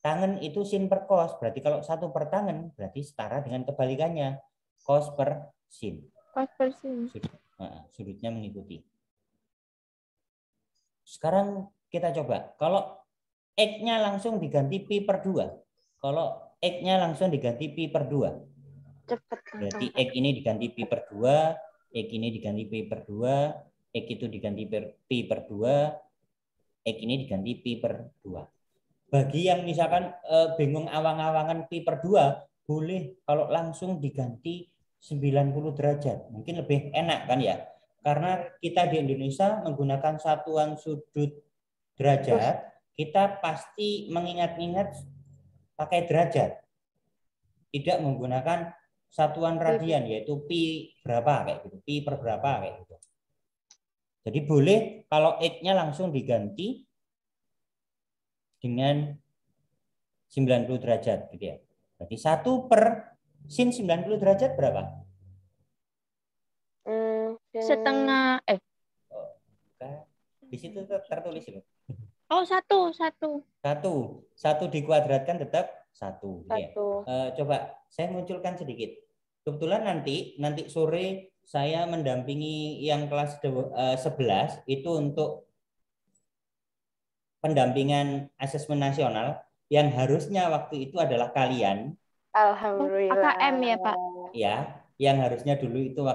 A: Tangan itu sin per cos, berarti kalau 1/tangan berarti setara dengan kebalikannya, cos per sin.
B: Cos per sin.
A: Sudutnya mengikuti. Sekarang kita coba, kalau X-nya langsung diganti Pi per 2. Kalau X-nya langsung diganti Pi per 2. Berarti X ini diganti Pi per 2, X ini diganti Pi per 2, X itu diganti Pi per 2, X ini diganti Pi per 2. Bagi yang misalkan bingung awang-awangan Pi per 2, boleh kalau langsung diganti 90 derajat. Mungkin lebih enak kan ya. Karena kita di Indonesia menggunakan satuan sudut derajat, kita pasti mengingat-ingat pakai derajat, tidak menggunakan satuan radian yaitu pi berapa kayak gitu, pi per berapa kayak gitu. Jadi boleh kalau X-nya langsung diganti dengan 90 derajat gitu ya. Jadi 1 per sin 90 derajat berapa?
B: Setengah
A: Di situ tertulis loh.
B: Oh, satu.
A: Satu dikuadratkan tetap 1. Ya.
C: Satu.
A: Coba saya munculkan sedikit. Kebetulan nanti sore saya mendampingi yang kelas 11 itu untuk pendampingan asesmen nasional yang harusnya waktu itu adalah kalian.
C: Alhamdulillah.
B: AKM ya, Pak?
A: Ya, yang harusnya dulu itu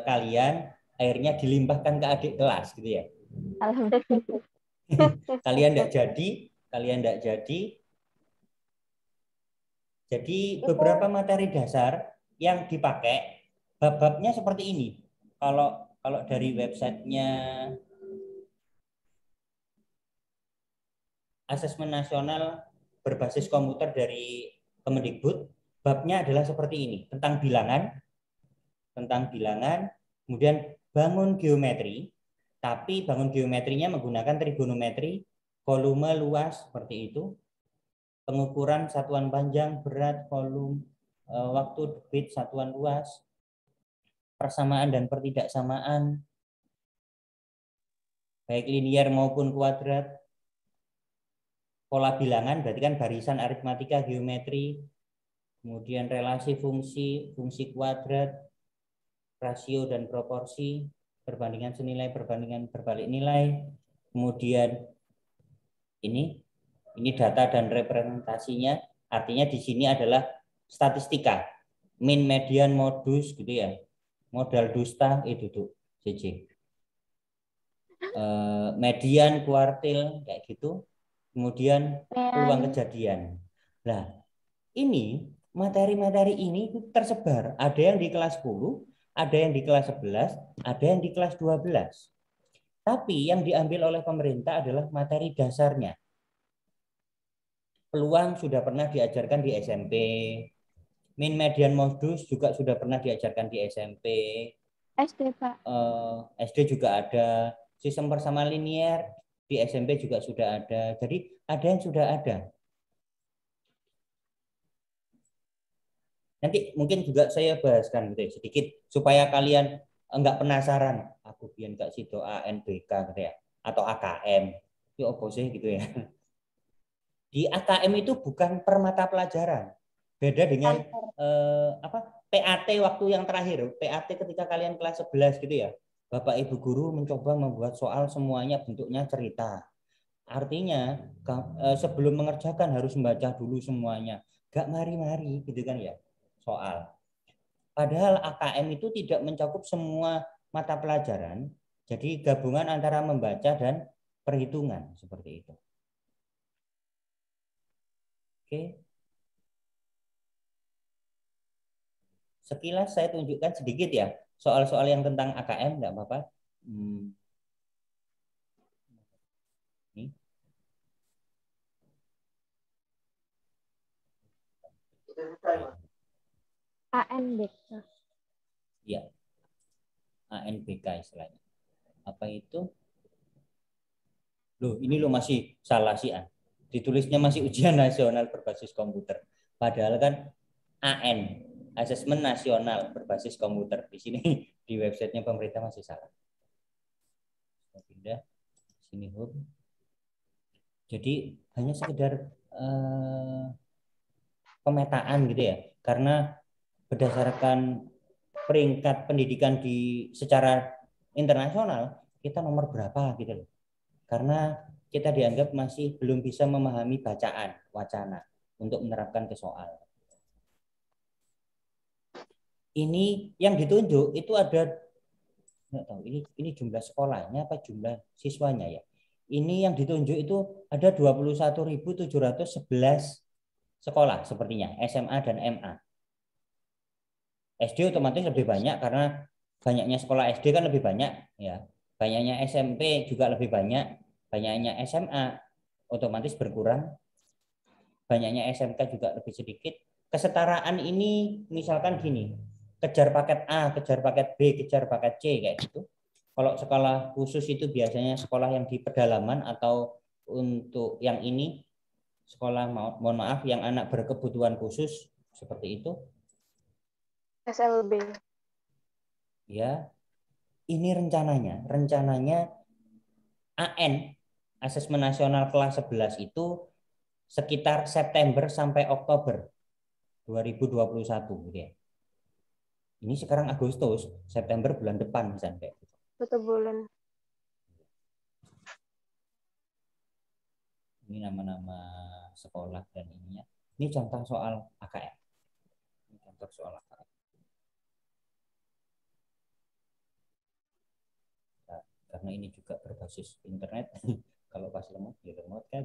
A: kalian akhirnya dilimpahkan ke adik kelas gitu ya.
B: Alhamdulillah.
A: Kalian tidak jadi. Jadi beberapa materi dasar yang dipakai bab-babnya seperti ini. Kalau dari websitenya Asesmen Nasional Berbasis Komputer dari Kemendikbud, babnya adalah seperti ini, tentang bilangan, kemudian bangun geometri, tapi bangun geometrinya menggunakan trigonometri, volume luas seperti itu, pengukuran satuan panjang, berat, volume, waktu, debit, satuan luas, persamaan dan pertidaksamaan, baik linier maupun kuadrat, pola bilangan, berarti kan barisan aritmatika, geometri, kemudian relasi fungsi, fungsi kuadrat, rasio dan proporsi, perbandingan senilai, perbandingan berbalik nilai, kemudian ini data dan representasinya, artinya di sini adalah statistika, min, median, modus gitu ya, modal dusta, duduk, CC, median, kuartil kayak gitu, kemudian peluang kejadian. Nah, ini materi-materi ini tersebar, ada yang di kelas 10, ada yang di kelas 11, ada yang di kelas 12. Tapi yang diambil oleh pemerintah adalah materi dasarnya. Peluang sudah pernah diajarkan di SMP. Min, median, modus juga sudah pernah diajarkan di SMP.
B: SD, Pak.
A: SD juga ada. Sistem persamaan linier di SMP juga sudah ada. Jadi ada yang sudah ada. Nanti mungkin juga saya bahaskan gitu ya, sedikit supaya kalian enggak penasaran. Aku biar enggak sido ANBK gitu ya, atau AKM. Itu apa sih gitu ya. Di AKM itu bukan per mata pelajaran. Beda dengan PAT waktu yang terakhir. PAT ketika kalian kelas 11 gitu ya. Bapak Ibu guru mencoba membuat soal semuanya bentuknya cerita. Artinya sebelum mengerjakan harus membaca dulu semuanya. Gak mari-mari gitu kan ya soal. Padahal AKM itu tidak mencakup semua mata pelajaran. Jadi gabungan antara membaca dan perhitungan seperti itu. Oke. Sekilas saya tunjukkan sedikit ya soal-soal yang tentang AKM, enggak apa-apa. Ini.
B: ANBK.
A: Ya. ANBK istilahnya. Apa itu? Loh, ini lo masih salah sih. Ditulisnya masih ujian nasional berbasis komputer. Padahal kan AN, Asesmen Nasional Berbasis Komputer. Di sini di websitenya pemerintah masih salah. Pindah sini hub. Jadi hanya sekedar pemetaan gitu ya. Karena berdasarkan peringkat pendidikan secara internasional kita nomor berapa gitu loh. Karena kita dianggap masih belum bisa memahami bacaan wacana untuk menerapkan ke soal. Ini yang ditunjuk itu ada, nggak tahu ini jumlah sekolahnya apa jumlah siswanya ya. Ini yang ditunjuk itu ada 21.711 sekolah sepertinya, SMA dan MA. SD otomatis lebih banyak karena banyaknya sekolah SD kan lebih banyak ya. Banyaknya SMP juga lebih banyak, banyaknya SMA otomatis berkurang. banyaknya SMK juga lebih sedikit. Kesetaraan ini misalkan gini, kejar paket A, kejar paket B, kejar paket C kayak gitu. Kalau sekolah khusus itu biasanya sekolah yang di pedalaman atau untuk yang ini sekolah mohon maaf yang anak berkebutuhan khusus seperti itu.
C: SLB.
A: Ya, ini rencananya AN Asesmen Nasional kelas 11 itu sekitar September sampai Oktober 2021 gitu ya. Ini sekarang Agustus, September bulan depan misalnya.
C: Satu bulan.
A: Ini nama-nama sekolah dan ininya. Ini contoh soal AKM. Ini contoh soal AKM. Nah, karena ini juga berbasis internet, kalau pas remote ya remote kan.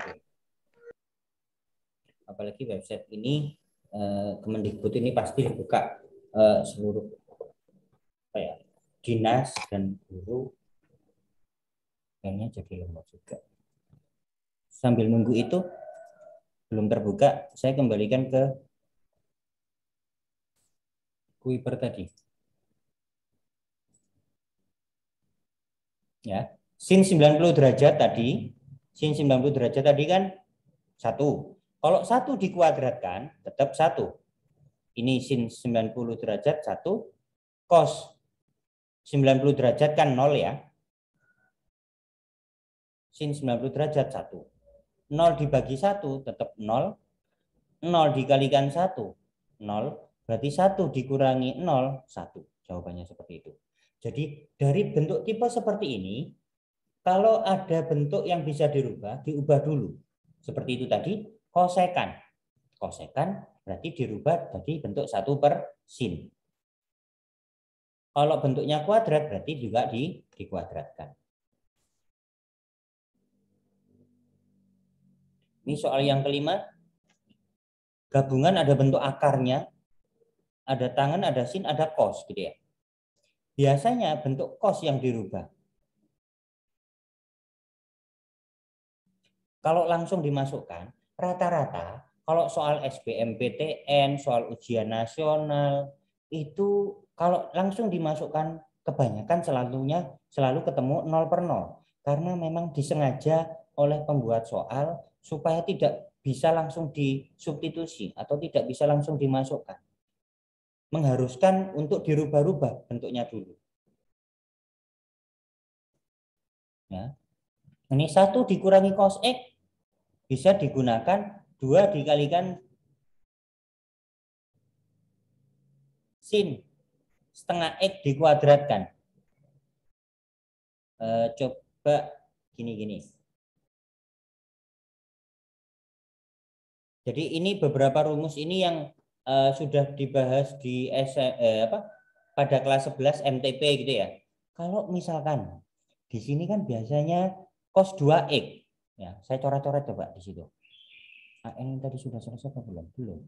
A: Apalagi website ini Kemendikbud ini pasti dibuka seluruh dinas dan guru, kayaknya jadi remote juga. Sambil nunggu itu belum terbuka, saya kembalikan ke Kuiper tadi. Ya, sin 90 derajat tadi, sin 90 derajat tadi kan 1. Kalau 1 dikuadratkan tetap 1. Ini sin 90 derajat 1, cos 90 derajat kan 0 ya. Sin 90 derajat 1. 0 dibagi 1 tetap 0. 0 dikalikan 1, 0. Berarti 1 dikurangi 0, 1. Jawabannya seperti itu. Jadi dari bentuk tipe seperti ini, kalau ada bentuk yang bisa dirubah, diubah dulu. Seperti itu tadi, kosekan. Kosekan berarti dirubah jadi bentuk 1/sin. Kalau bentuknya kuadrat berarti juga dikuadratkan. Ini soal yang kelima. Gabungan ada bentuk akarnya, ada tangen, ada sin, ada cos gitu ya. Biasanya bentuk cos yang dirubah. Kalau langsung dimasukkan, rata-rata kalau soal SBMPTN, soal ujian nasional, itu kalau langsung dimasukkan kebanyakan selalu ketemu 0/0. Karena memang disengaja oleh pembuat soal supaya tidak bisa langsung disubstitusi atau tidak bisa langsung dimasukkan. Mengharuskan untuk dirubah-rubah bentuknya dulu. Ya. Ini 1 dikurangi cos X bisa digunakan 2 dikalikan sin setengah X dikuadratkan. Coba gini. Jadi ini beberapa rumus ini yang sudah dibahas di pada kelas 11 MTP gitu ya. Kalau misalkan di sini kan biasanya cos 2X. Ya, saya coret-coret coba di situ. AN tadi sudah selesai apa belum? Belum.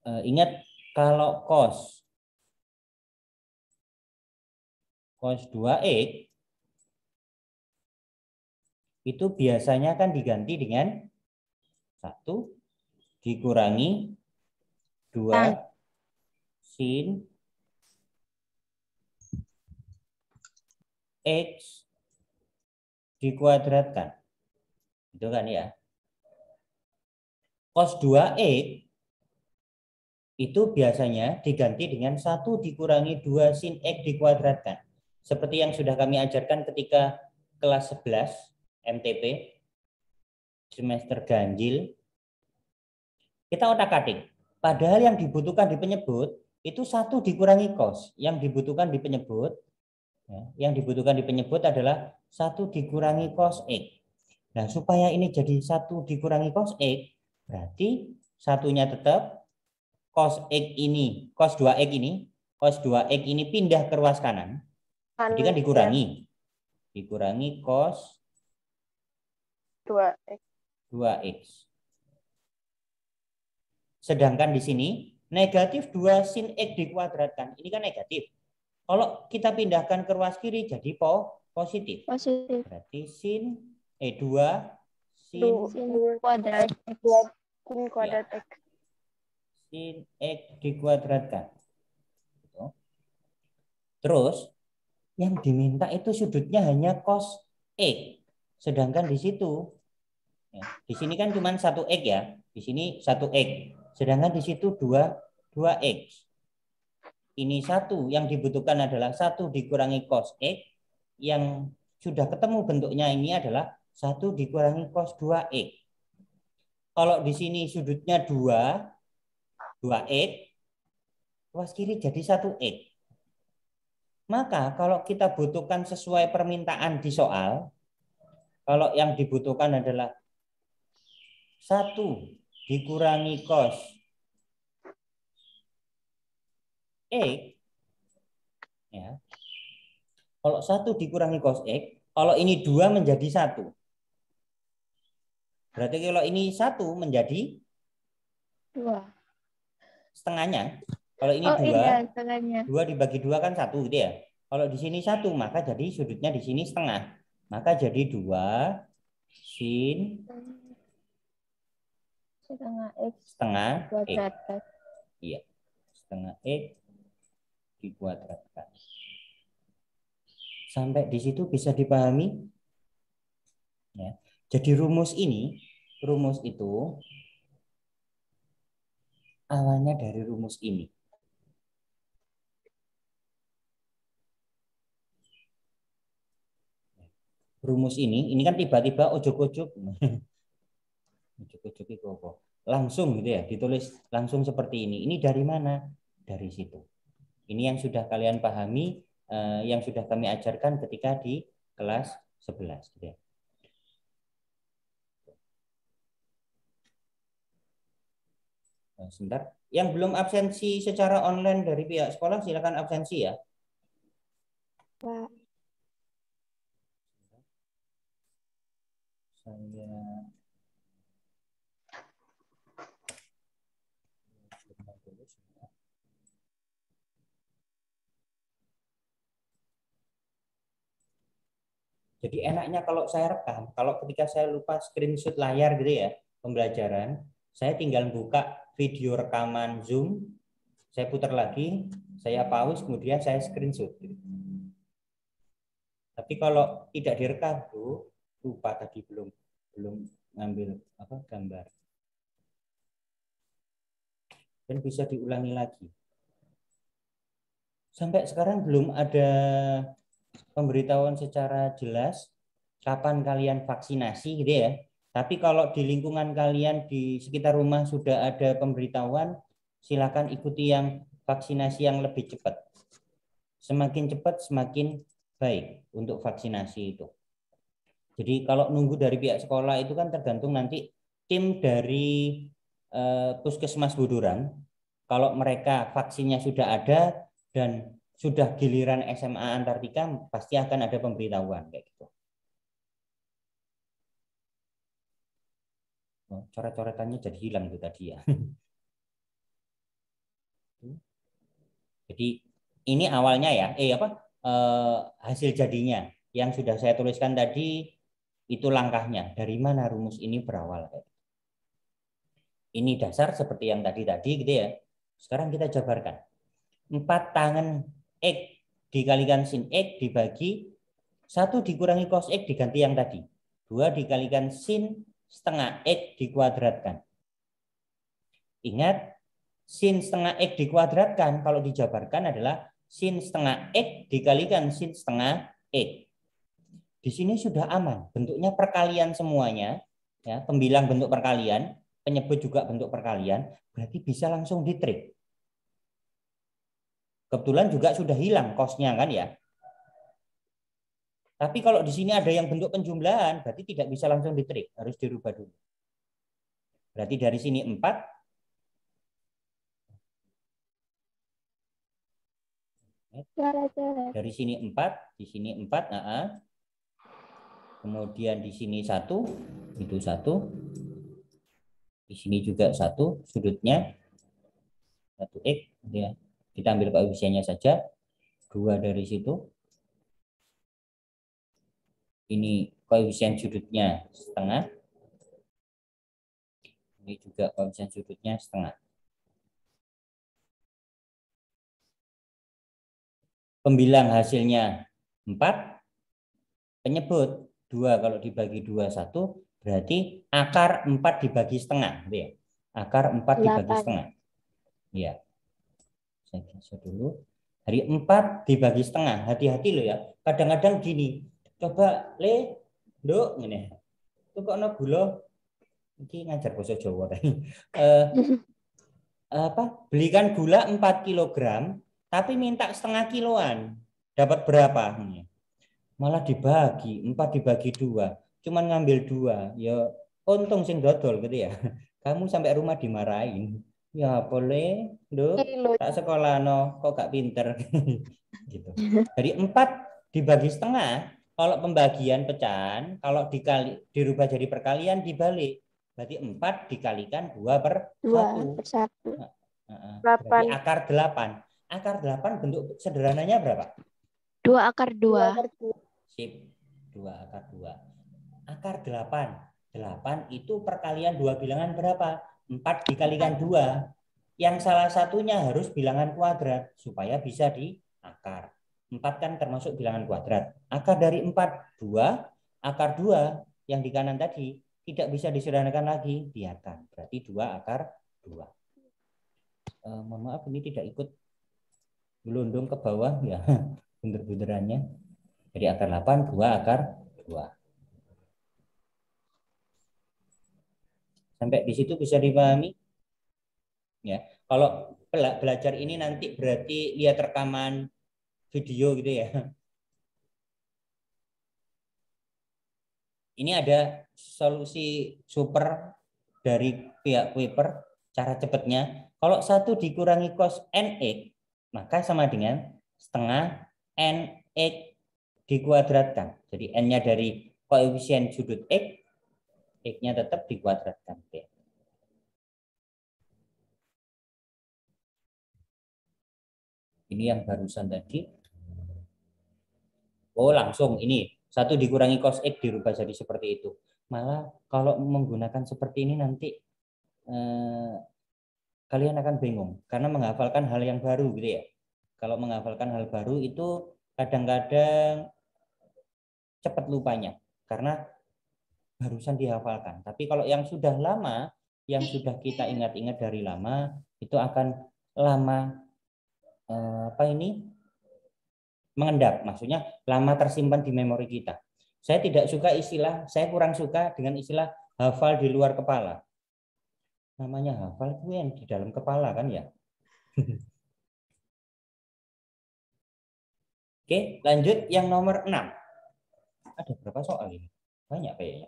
A: Ingat kalau cos 2X itu biasanya kan diganti dengan 1 dikurangi 2 sin X dikuadratkan. Itu kan ya. Cos 2X itu biasanya diganti dengan 1 dikurangi 2 sin X dikuadratkan. Seperti yang sudah kami ajarkan ketika kelas 11 MTP semester ganjil. Kita otak-atik. Padahal yang dibutuhkan di penyebut itu 1 dikurangi cos. Yang dibutuhkan di penyebut adalah 1 dikurangi cos X. Nah, supaya ini jadi 1 dikurangi cos X, berarti satunya tetap cos X ini, cos 2X ini pindah ke ruas kanan. Jadi kan dikurangi. Dikurangi cos 2X. Sedangkan di sini negatif 2 sin X dikuadratkan. Ini kan negatif. Kalau kita pindahkan ke ruas kiri jadi positif.
B: Positif.
A: Berarti sin 2 sin
B: Sin kuadrat X.
C: Sin kuadrat X.
A: Sin X dikuadratkan. Terus yang diminta itu sudutnya hanya cos X. Sedangkan di situ, ya, di sini kan cuma 1X ya. Di sini 1X. Sedangkan di situ 2X. Ini 1 yang dibutuhkan adalah 1 dikurangi cos X. Yang sudah ketemu bentuknya ini adalah 1 dikurangi cos 2X. Kalau di sini sudutnya 2X, ruas kiri jadi 1X. Maka kalau kita butuhkan sesuai permintaan di soal, kalau yang dibutuhkan adalah 1 dikurangi cos X, ya. Kalau 1 dikurangi cos X, kalau ini 2 menjadi 1. Berarti kalau ini 1 menjadi
B: 2.
A: setengahnya. Kalau ini 2,
B: iya, setengahnya.
A: 2 dibagi 2 kan 1 gitu ya. Kalau di sini 1, maka jadi sudutnya di sini setengah. Maka jadi 2 sin
B: setengah X
A: kuadratkan. Iya. Setengah X dikuadratkan. Sampai di situ bisa dipahami? Ya. Jadi rumus itu awalnya dari rumus ini. Rumus ini kan tiba-tiba ojok-ojok. Ojok-ojok itu apa? Langsung gitu ya, ditulis langsung seperti ini. Ini dari mana? Dari situ. Ini yang sudah kalian pahami, yang sudah kami ajarkan ketika di kelas 11 gitu ya. Sebentar. Yang belum absensi secara online dari pihak sekolah silakan absensi ya.
B: Pak.
A: Jadi enaknya kalau saya rekam, kalau ketika saya lupa screenshot layar gitu ya, pembelajaran, saya tinggal buka video rekaman Zoom, saya putar lagi, saya pause, kemudian saya screenshot. Tapi kalau tidak direkam, lupa tadi belum ngambil gambar. Dan bisa diulangi lagi. Sampai sekarang belum ada pemberitahuan secara jelas kapan kalian vaksinasi gitu ya. Tapi kalau di lingkungan kalian di sekitar rumah sudah ada pemberitahuan, silakan ikuti yang vaksinasi yang lebih cepat. Semakin cepat semakin baik untuk vaksinasi itu. Jadi kalau nunggu dari pihak sekolah itu kan tergantung nanti tim dari Puskesmas Buduran. Kalau mereka vaksinnya sudah ada dan sudah giliran SMA Antartika, pasti akan ada pemberitahuan kayak gitu. Oh, coret-coretannya jadi hilang itu tadi ya. Jadi ini awalnya ya, hasil jadinya yang sudah saya tuliskan tadi itu langkahnya. Dari mana rumus ini berawal? Ini dasar seperti yang tadi gitu ya. Sekarang kita jabarkan. 4 tangan X dikalikan sin X dibagi 1 dikurangi cos X diganti yang tadi. 2 dikalikan sin setengah X dikuadratkan. Ingat, sin setengah X dikuadratkan kalau dijabarkan adalah sin setengah X dikalikan sin setengah X. Di sini sudah aman. Bentuknya perkalian semuanya. Ya, pembilang bentuk perkalian, penyebut juga bentuk perkalian, berarti bisa langsung ditrik. Kebetulan juga sudah hilang cos-nya kan ya. Tapi kalau di sini ada yang bentuk penjumlahan, berarti tidak bisa langsung ditrik, harus dirubah dulu. Berarti dari sini 4. Dari sini 4, di sini 4, kemudian di sini 1, itu 1. Di sini juga 1, sudutnya 1x ya. Kita ambil koefisiennya saja. 2 dari situ. Ini koefisien sudutnya setengah. Ini juga koefisien sudutnya setengah. Pembilang hasilnya 4. Penyebut 2 kalau dibagi 2 1. Berarti akar 4 dibagi setengah. Gitu ya. Akar 4 dibagi
C: 8.
A: setengah. Ya. Saya baca dulu. Dari 4 dibagi setengah. Hati-hati loh ya. Kadang-kadang gini. Coba Nduk ngene. Itu kok ana gula iki ngajar basa Jawa tadi. Belikan gula 4 kilogram tapi minta setengah kiloan. Dapat berapa? Malah dibagi, 4 dibagi 2. Cuman ngambil 2. Ya untung sing dodol gitu ya. Kamu sampai rumah dimarahin. Ya boleh, Nduk. Tak sekolah no, kok gak pinter. Gitu. Dari 4 dibagi setengah. Kalau pembagian pecahan, kalau dirubah jadi perkalian dibalik. Berarti 4 dikalikan 2 per 1.
C: 2 per 1.
A: Berarti akar 8. Akar 8 bentuk sederhananya berapa?
B: 2 akar 2.
A: Sip. 2 akar 2. Akar 8. 8 itu perkalian 2 bilangan berapa? 4 dikalikan 2. Yang salah satunya harus bilangan kuadrat supaya bisa diakar. 4 kan termasuk bilangan kuadrat. Akar dari 4, 2. Akar 2 yang di kanan tadi tidak bisa disederhanakan lagi. Biarkan. Berarti 2 akar 2. Mohon maaf ini tidak ikut gelondong ke bawah ya. Bunder-bunderannya. Jadi akar 8, 2 akar 2. Sampai di situ bisa dipahami? Ya. Kalau belajar ini nanti berarti lihat rekaman video gitu ya. Ini ada solusi super dari pihak Kuiper. Cara cepatnya, kalau 1 dikurangi cos NX, maka sama dengan setengah NX dikuadratkan. Jadi N-nya dari koefisien sudut X, X-nya tetap dikuadratkan. Oke. Ini yang barusan tadi. Oh langsung ini 1 dikurangi cos X dirubah jadi seperti itu. Malah kalau menggunakan seperti ini nanti kalian akan bingung karena menghafalkan hal yang baru gitu ya. Kalau menghafalkan hal baru itu kadang-kadang cepat lupanya karena barusan dihafalkan. Tapi kalau yang sudah lama, yang sudah kita ingat-ingat dari lama, itu akan lama mengendap. Maksudnya lama tersimpan di memori kita. Saya tidak suka saya kurang suka dengan istilah hafal di luar kepala. Namanya hafal itu yang di dalam kepala kan ya. Oke, lanjut yang nomor 6. Ada berapa soal ini? Banyak kayaknya.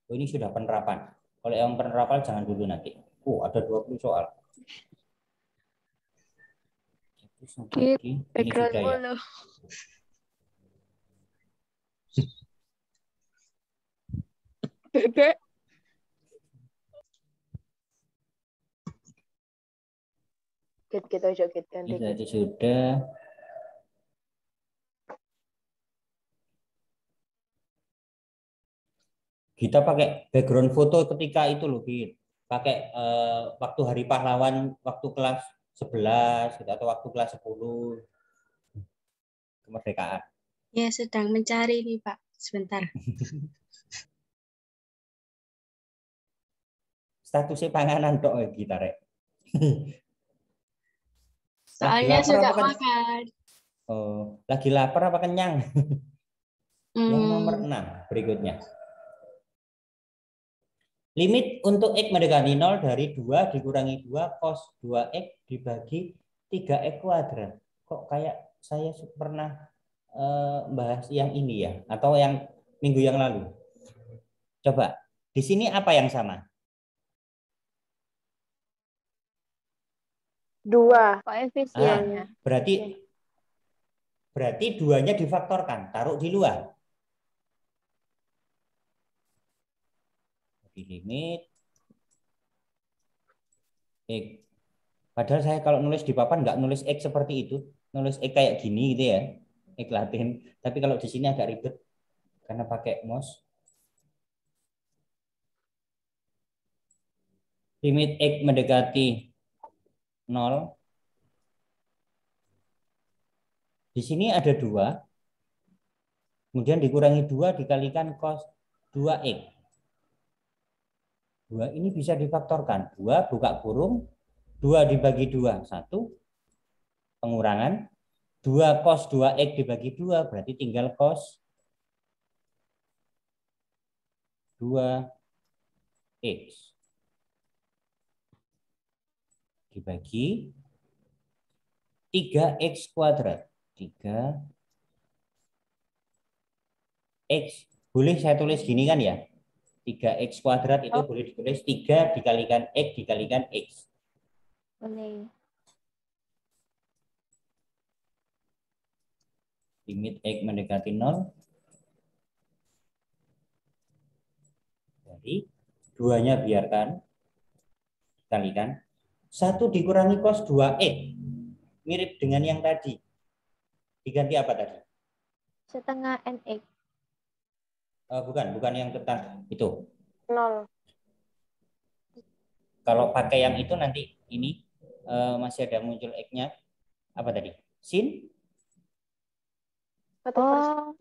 A: Oh, ini sudah penerapan. Kalau yang penerapan jangan dulu nanti. Ada 20 soal. Ini sudah ya.
C: Bebek. Kita joget ganti.
A: Itu sudah. Kita pakai background foto ketika itu loh, pakai waktu Hari Pahlawan, waktu kelas 11 gitu, atau waktu kelas 10 kemerdekaan.
D: Ya, sedang mencari nih, Pak. Sebentar.
A: Statusnya panganan tok kita rek.
D: Soalnya sudah makan.
A: Oh, lagi lapar apa kenyang? Yang nomor 6 berikutnya. Limit untuk X mendekati 0 dari 2 dikurangi 2 cos 2X dibagi 3X kuadrat. Kok kayak saya pernah bahas yang ini ya, atau yang minggu yang lalu. Coba, di sini apa yang sama?
C: 2 koefisiennya.
A: Berarti 2-nya difaktorkan, taruh di luar. Di limit X Padahal saya kalau nulis di papan nggak nulis X seperti itu. Nulis X kayak gini gitu ya. X Latin. Tapi kalau di sini agak ribet karena pakai mouse. Limit X mendekati 0. Di sini ada 2. Kemudian dikurangi 2 dikalikan cos 2X. 2 ini bisa difaktorkan. 2 buka kurung. 2 dibagi 2. 1. Pengurangan. 2 cos 2X dibagi 2. Berarti tinggal cos 2X. Dibagi 3X kuadrat. 3X. Boleh saya tulis gini kan ya? 3X kuadrat itu boleh ditulis 3 dikalikan X dikalikan X.
B: Boleh.
A: Limit X mendekati 0. Jadi 2-nya biarkan. Kalikan. 1 dikurangi cos 2X. Mirip dengan yang tadi. Diganti apa tadi?
B: Setengah NX.
A: Bukan yang tentang itu.
C: 0.
A: Kalau pakai yang itu nanti ini masih ada muncul X-nya. Apa tadi? Sin?
C: 1
B: Oh,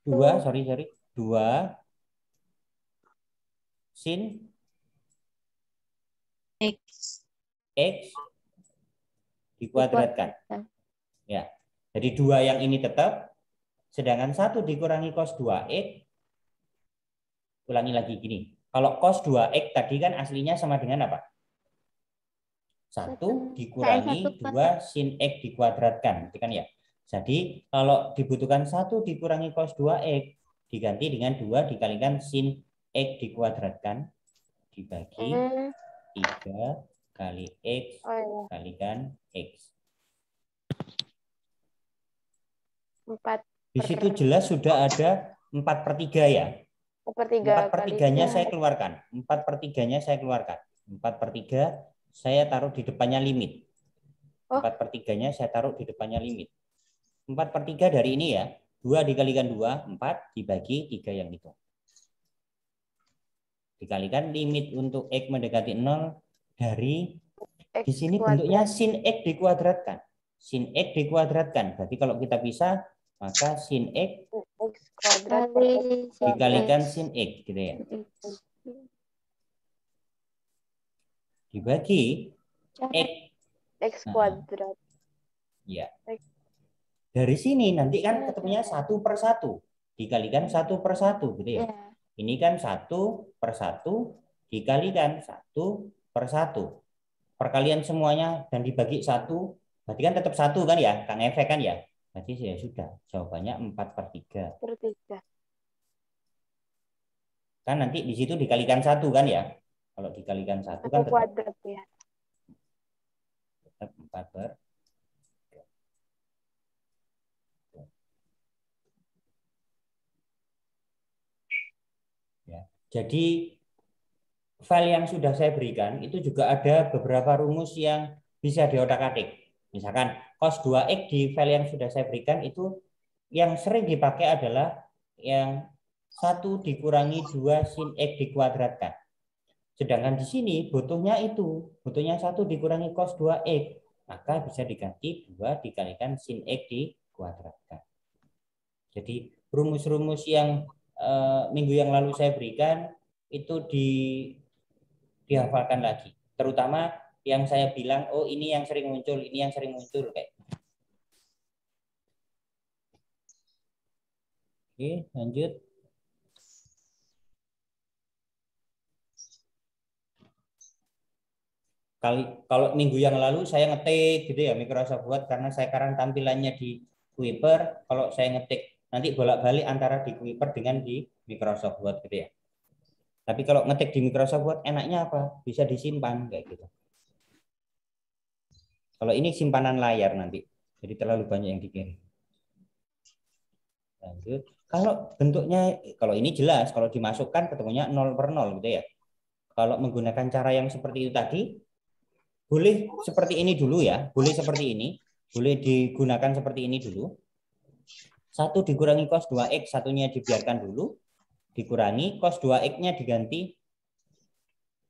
A: 2, sorry. 2 sin
D: X.
A: X dikuadratkan. Ya. Jadi 2 yang ini tetap, sedangkan 1 dikurangi cos 2X. Ulangi lagi gini. Kalau cos 2X tadi kan aslinya sama dengan apa? 1 dikurangi 2 sin X dikuadratkan. Itu kan ya. Jadi kalau dibutuhkan 1 dikurangi cos 2X, diganti dengan 2 dikalikan sin X dikuadratkan, dibagi 3 kali X kalikan X.
C: 4
A: Di situ jelas sudah ada 4/3 ya. 4/3-nya saya keluarkan. 4/3-nya saya keluarkan. 4/3 saya taruh di depannya limit. 4/3-nya saya taruh di depannya limit. 4/3 dari ini ya. 2 dikalikan 2, 4 dibagi 3 yang itu. Dikalikan limit untuk X mendekati 0 dari di sini bentuknya sin X dikuadratkan. Sin X dikuadratkan. Berarti kalau kita pisah maka sin X
C: kuadrat
A: dikalikan sin X gitu ya. Dibagi
C: X kuadrat.
A: Ya. Dari sini nanti kan ketemunya 1/1 dikalikan 1/1 gitu ya. Ini kan 1/1 dikalikan 1/1. Perkalian semuanya dan dibagi 1, berarti kan tetap 1 kan ya, Kang Efek kan ya. Berarti ya sudah, jawabannya 4/3. Kan nanti di situ dikalikan 1 kan ya. Kalau dikalikan 1 kan
C: kuadrat ya.
A: Tetap 4/3. Ya. Jadi file yang sudah saya berikan itu juga ada beberapa rumus yang bisa diotak-atik. Misalkan cos 2X di file yang sudah saya berikan itu yang sering dipakai adalah yang 1 dikurangi 2 sin X dikuadratkan. Sedangkan di sini butuhnya 1 dikurangi cos 2X. Maka bisa diganti 2 dikalikan sin X dikuadratkan. Jadi rumus-rumus yang minggu yang lalu saya berikan itu dihafalkan lagi. Terutama yang saya bilang, oh ini yang sering muncul, ini yang sering muncul kayak. Oke, lanjut. Kalau minggu yang lalu saya ngetik gitu ya Microsoft Word karena saya sekarang tampilannya di Kuiper. Kalau saya ngetik nanti bolak-balik antara di Kuiper dengan di Microsoft Word gitu ya. Tapi kalau ngetik di Microsoft Word enaknya apa? Bisa disimpan kayak gitu. Kalau ini simpanan layar nanti, jadi terlalu banyak yang dikirim. Lanjut. Kalau bentuknya, kalau ini jelas, kalau dimasukkan ketemunya 0/0 gitu ya. Kalau menggunakan cara yang seperti itu tadi, boleh seperti ini dulu ya, boleh seperti ini, boleh digunakan seperti ini dulu. 1 dikurangi cos 2x, satunya dibiarkan dulu, dikurangi cos 2x-nya diganti,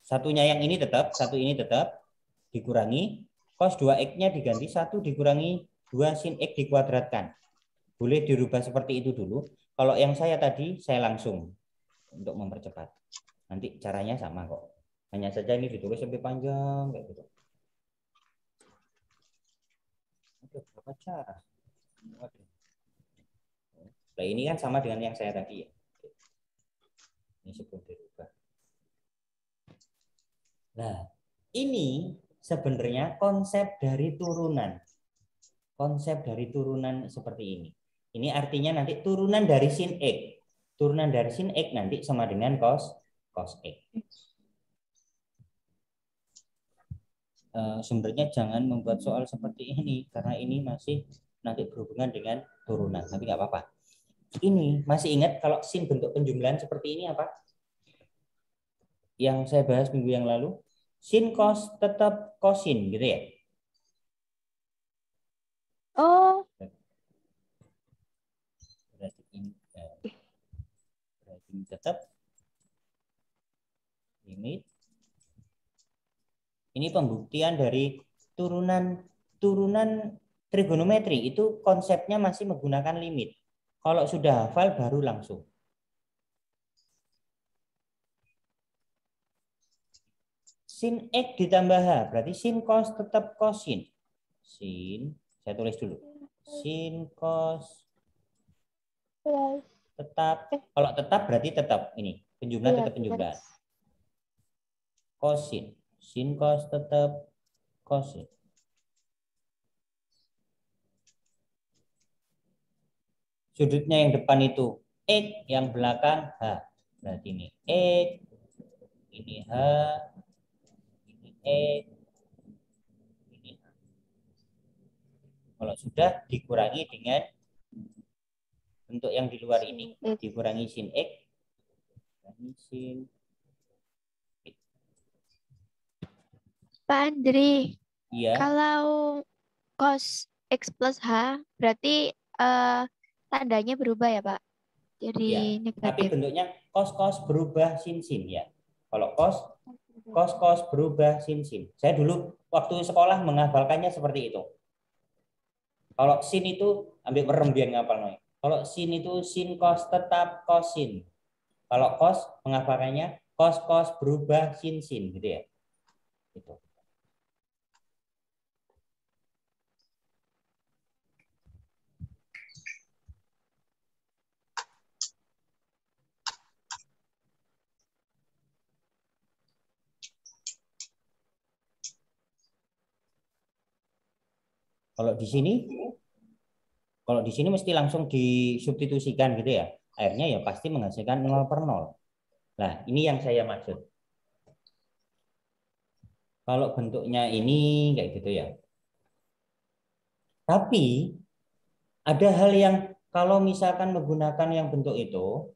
A: satunya yang ini tetap, satu ini tetap, dikurangi cos 2x-nya diganti 1 dikurangi 2 sin x dikuadratkan. Boleh dirubah seperti itu dulu. Kalau yang saya tadi, saya langsung untuk mempercepat. Nanti caranya sama kok. Hanya saja ini ditulis lebih panjang kayak gitu. Oke, berapa cara? Nah, ini kan sama dengan yang saya tadi ya. Ini sebelum dirubah. Nah, ini sebenarnya konsep dari turunan. Konsep dari turunan seperti ini. Ini artinya nanti turunan dari sin X. Turunan dari sin X nanti sama dengan cos X. Sebenarnya jangan membuat soal seperti ini karena ini masih nanti berhubungan dengan turunan, tapi nggak apa-apa. Ini masih ingat kalau sin bentuk penjumlahan seperti ini apa? Yang saya bahas minggu yang lalu, sin cos tetap kosin gitu ya.
B: Oh,
A: Berarti ini tetap limit. Ini pembuktian dari turunan trigonometri itu konsepnya masih menggunakan limit. Kalau sudah hafal baru langsung. Sin X ditambah H, berarti sin cos tetap kosin. Sin, saya tulis dulu. Sin cos tetap, kalau tetap berarti tetap ini. Penjumlahan tetap penjumlahan. Kosin, sin cos tetap kosin. Sudutnya yang depan itu X, yang belakang H. Berarti ini X, ini H, ini X, ini H. Kalau sudah dikurangi dengan bentuk yang di luar ini, dikurangi sin X, dikurangi sin X.
B: Pak Andri,
A: Iya.
B: kalau cos X plus H berarti tandanya berubah ya Pak? Jadi
A: Ya, tapi
B: negatif.
A: bentuknya cos berubah sin ya. Kalau cos berubah sin. Saya dulu waktu sekolah menghafalkannya seperti itu. Kalau sin itu ambil merem biar ngapal noy. Kalau sin itu sin cos tetap kosin. Kalau cos menghafalkannya cos berubah sin gitu ya. Gitu. Kalau di sini mesti langsung disubstitusikan gitu ya. Akhirnya ya pasti menghasilkan 0/0. Nah, ini yang saya maksud. Kalau bentuknya ini kayak gitu ya. Tapi ada hal yang kalau misalkan menggunakan yang bentuk itu,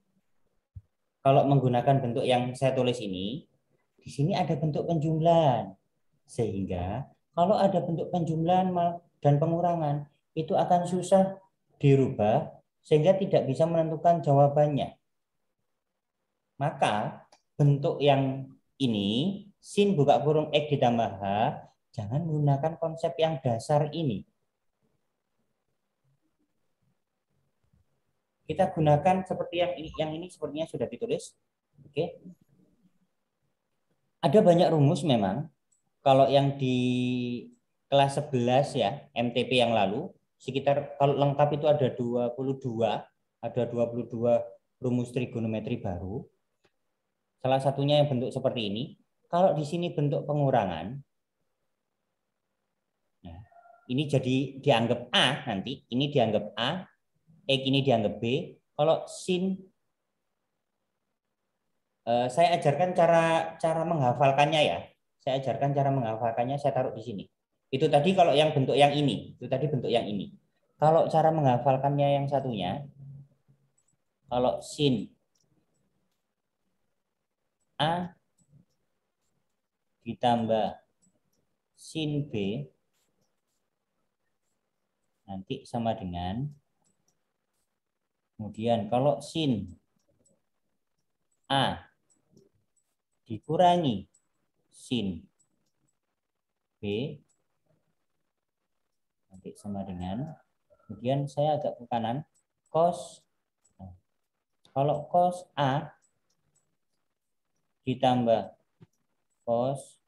A: kalau menggunakan bentuk yang saya tulis ini, di sini ada bentuk penjumlahan. Sehingga kalau ada bentuk penjumlahan dan pengurangan, itu akan susah dirubah sehingga tidak bisa menentukan jawabannya. Maka bentuk yang ini, sin buka kurung X ditambah H, jangan menggunakan konsep yang dasar ini. Kita gunakan seperti yang ini sepertinya sudah ditulis. Oke. Ada banyak rumus memang. Kalau yang di kelas 11 ya, MTP yang lalu, sekitar kalau lengkap itu ada 22 rumus trigonometri baru. Salah satunya yang bentuk seperti ini. Kalau di sini bentuk pengurangan, nah, ini jadi dianggap A nanti, ini dianggap A, X ini dianggap B. Kalau sin, saya ajarkan cara menghafalkannya ya. Saya ajarkan cara menghafalkannya, saya taruh di sini. Itu tadi kalau yang bentuk yang ini, itu tadi bentuk yang ini. Kalau cara menghafalkannya yang satunya, kalau sin A ditambah sin B nanti sama dengan, kemudian kalau sin A dikurangi sin B nanti sama dengan, kemudian saya agak ke kanan, cos. Nah, kalau cos A ditambah cos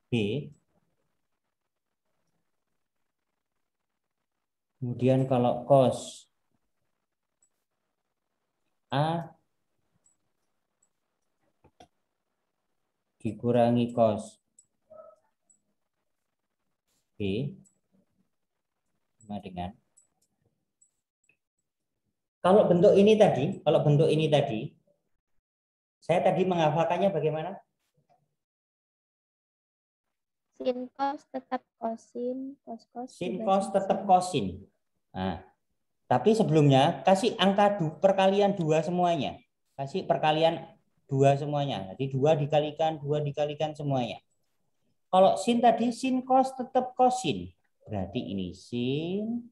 A: B, kemudian kalau cos A dikurangi cos B sama dengan, kalau bentuk ini tadi, saya tadi menghafalkannya bagaimana?
B: Sin cos tetap kosin,
A: Sin cos tetap kosin. Nah, tapi sebelumnya kasih angka perkalian 2 semuanya. Kasih perkalian 2 semuanya. Jadi 2 dikalikan semuanya. Kalau sin tadi sin cos tetap kosin. Berarti ini sin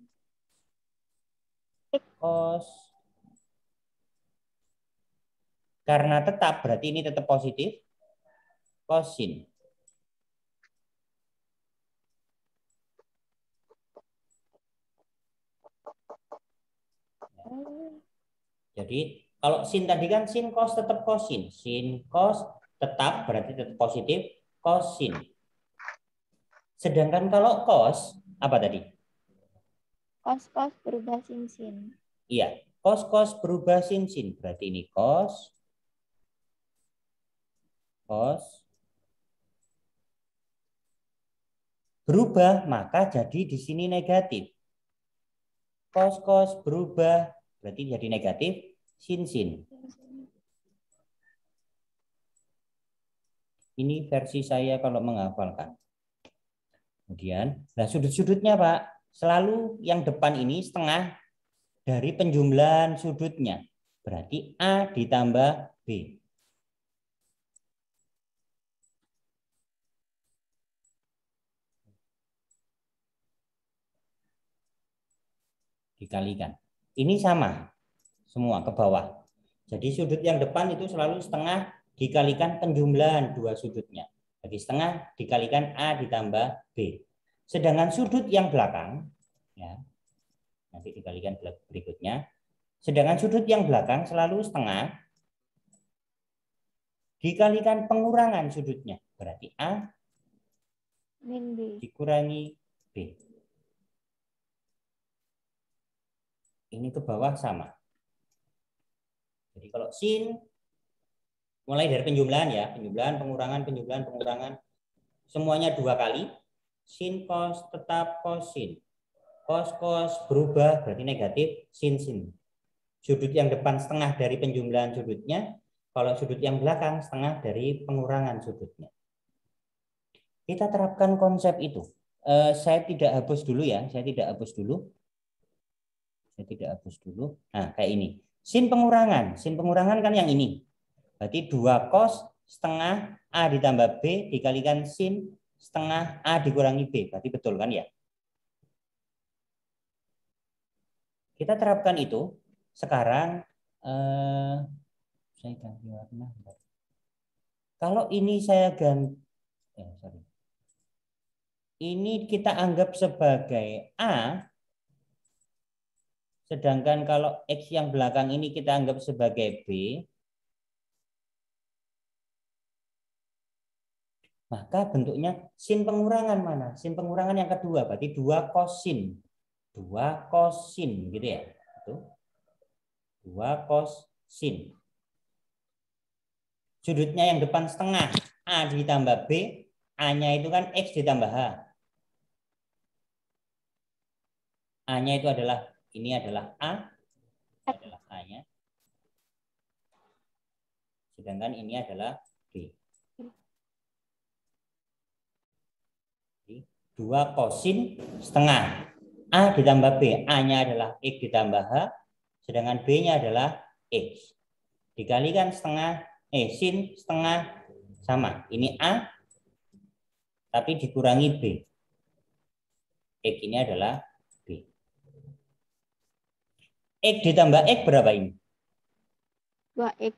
A: cos. Karena tetap berarti ini tetap positif. Kosin. Jadi kalau sin tadi kan sin cos tetap kosin. Sin cos tetap berarti tetap positif kosin. Sedangkan kalau cos apa tadi?
B: Cos berubah sin.
A: Iya, cos berubah sin. Berarti ini cos berubah, maka jadi di sini negatif. Cos berubah berarti jadi negatif sin. Ini versi saya kalau menghafalkan. Kemudian, nah sudut-sudutnya Pak, selalu yang depan ini setengah dari penjumlahan sudutnya. Berarti A ditambah B. Dikalikan. Ini sama semua ke bawah. Jadi sudut yang depan itu selalu setengah dikalikan penjumlahan 2 sudutnya. Jadi setengah dikalikan A ditambah B. Sedangkan sudut yang belakang, ya, nanti dikalikan berikutnya. Sedangkan sudut yang belakang selalu setengah dikalikan pengurangan sudutnya. Berarti A
B: min B
A: dikurangi B. Ini ke bawah sama. Jadi kalau sin mulai dari penjumlahan ya, penjumlahan, pengurangan, semuanya 2 kali. Sin cos tetap kosin. Cos berubah berarti negatif sin. Sudut yang depan setengah dari penjumlahan sudutnya, kalau sudut yang belakang setengah dari pengurangan sudutnya. Kita terapkan konsep itu. Saya tidak hapus dulu ya, saya tidak hapus dulu. Nah, kayak ini. Sin pengurangan kan yang ini. Berarti 2 cos setengah A ditambah B dikalikan sin setengah A dikurangi B. Berarti betul kan ya? Kita terapkan itu. Sekarang saya ganti warna. Kalau ini saya ganti, ini kita anggap sebagai A. Sedangkan kalau X yang belakang ini kita anggap sebagai B, maka bentuknya sin pengurangan mana? Sin pengurangan yang kedua, berarti 2 kosin. 2 kosin, gitu ya. Itu. 2 kosin. Sudutnya yang depan setengah, A ditambah B, A-nya itu kan X ditambah H. A-nya itu adalah, ini adalah A, ini adalah A-nya. Sedangkan ini adalah B. 2 kosin setengah. A ditambah B, A-nya adalah X ditambah H, sedangkan B-nya adalah X. Dikalikan setengah, sin setengah sama. Ini A, tapi dikurangi B. X ini adalah B. X ditambah X berapa ini?
B: 2X.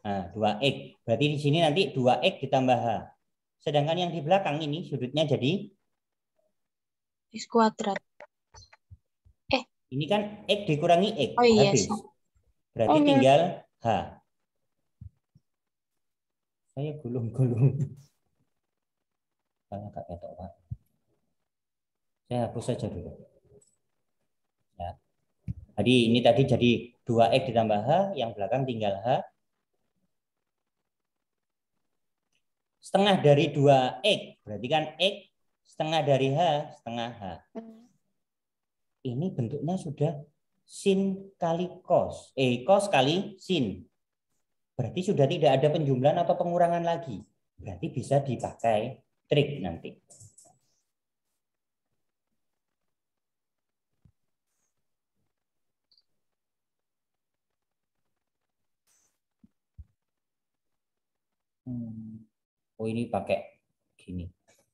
A: Nah, 2X. Berarti di sini nanti 2X ditambah H. Sedangkan yang di belakang ini sudutnya jadi
D: X kuadrat.
A: ini kan X dikurangi X,
D: Oh iya
A: habis.
D: sih.
A: Berarti
B: Oke.
A: tinggal H. Saya gulung-gulung. Kalau nggak ketok, Pak. Saya hapus saja dulu. Ya. Jadi ini tadi jadi 2X ditambah H, yang belakang tinggal H. Setengah dari 2X, berarti kan X setengah dari H, setengah H. Ini bentuknya sudah sin kali cos. Cos kali sin. Berarti sudah tidak ada penjumlahan atau pengurangan lagi. Berarti bisa dipakai trik nanti. Oh ini pakai gini.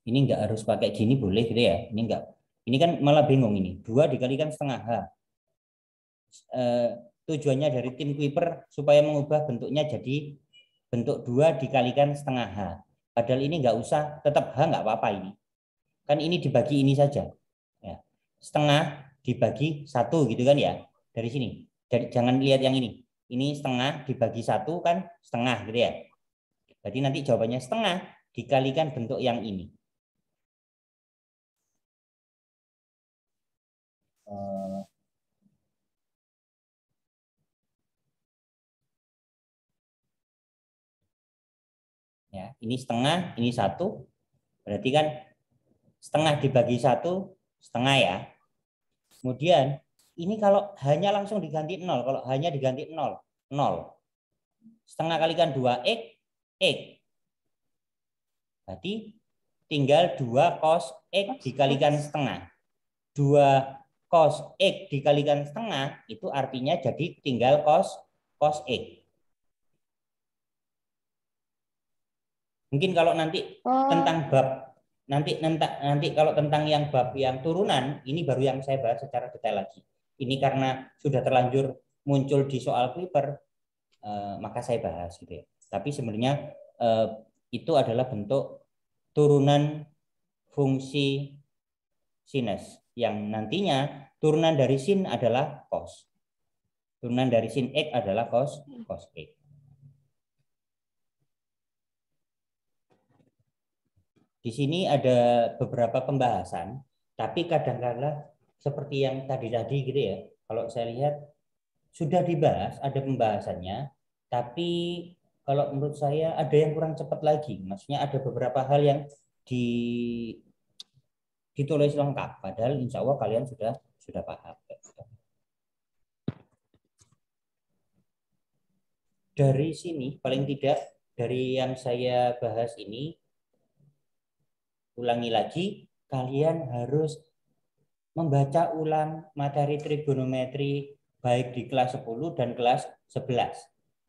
A: Ini enggak harus pakai gini, boleh gitu ya. Ini enggak. Ini kan malah bingung ini. 2 dikalikan setengah H. Tujuannya dari tim Kuiper supaya mengubah bentuknya jadi bentuk 2 dikalikan setengah H. Padahal ini enggak usah, tetap H enggak apa-apa ini. Kan ini dibagi ini saja. Ya. Setengah dibagi 1 gitu kan ya. Dari sini. Jangan lihat yang ini. Ini setengah dibagi 1 kan setengah gitu ya. Berarti nanti jawabannya setengah dikalikan bentuk yang ini. Ya, ini setengah, ini 1. Berarti kan setengah dibagi 1, setengah ya. Kemudian ini kalau hanya langsung diganti 0, kalau hanya diganti 0, 0. Setengah kalikan 2X, X. Berarti tinggal 2 cos X dikalikan setengah. 2 cos X dikalikan setengah itu artinya jadi tinggal cos X. Mungkin kalau nanti tentang bab nanti kalau tentang yang bab yang turunan ini baru yang saya bahas secara detail lagi. Ini karena sudah terlanjur muncul di soal Kuiper, maka saya bahas gitu ya. Tapi sebenarnya itu adalah bentuk turunan fungsi sinus yang nantinya turunan dari sin adalah cos. Turunan dari sin X adalah cos X. Di sini ada beberapa pembahasan, tapi kadang-kadang seperti yang tadi gitu ya. Kalau saya lihat sudah dibahas, ada pembahasannya, tapi kalau menurut saya ada yang kurang cepat lagi. Maksudnya ada beberapa hal yang ditulis lengkap, padahal insya Allah kalian sudah paham. Dari sini paling tidak dari yang saya bahas ini, ulangi lagi, kalian harus membaca ulang materi trigonometri baik di kelas 10 dan kelas 11.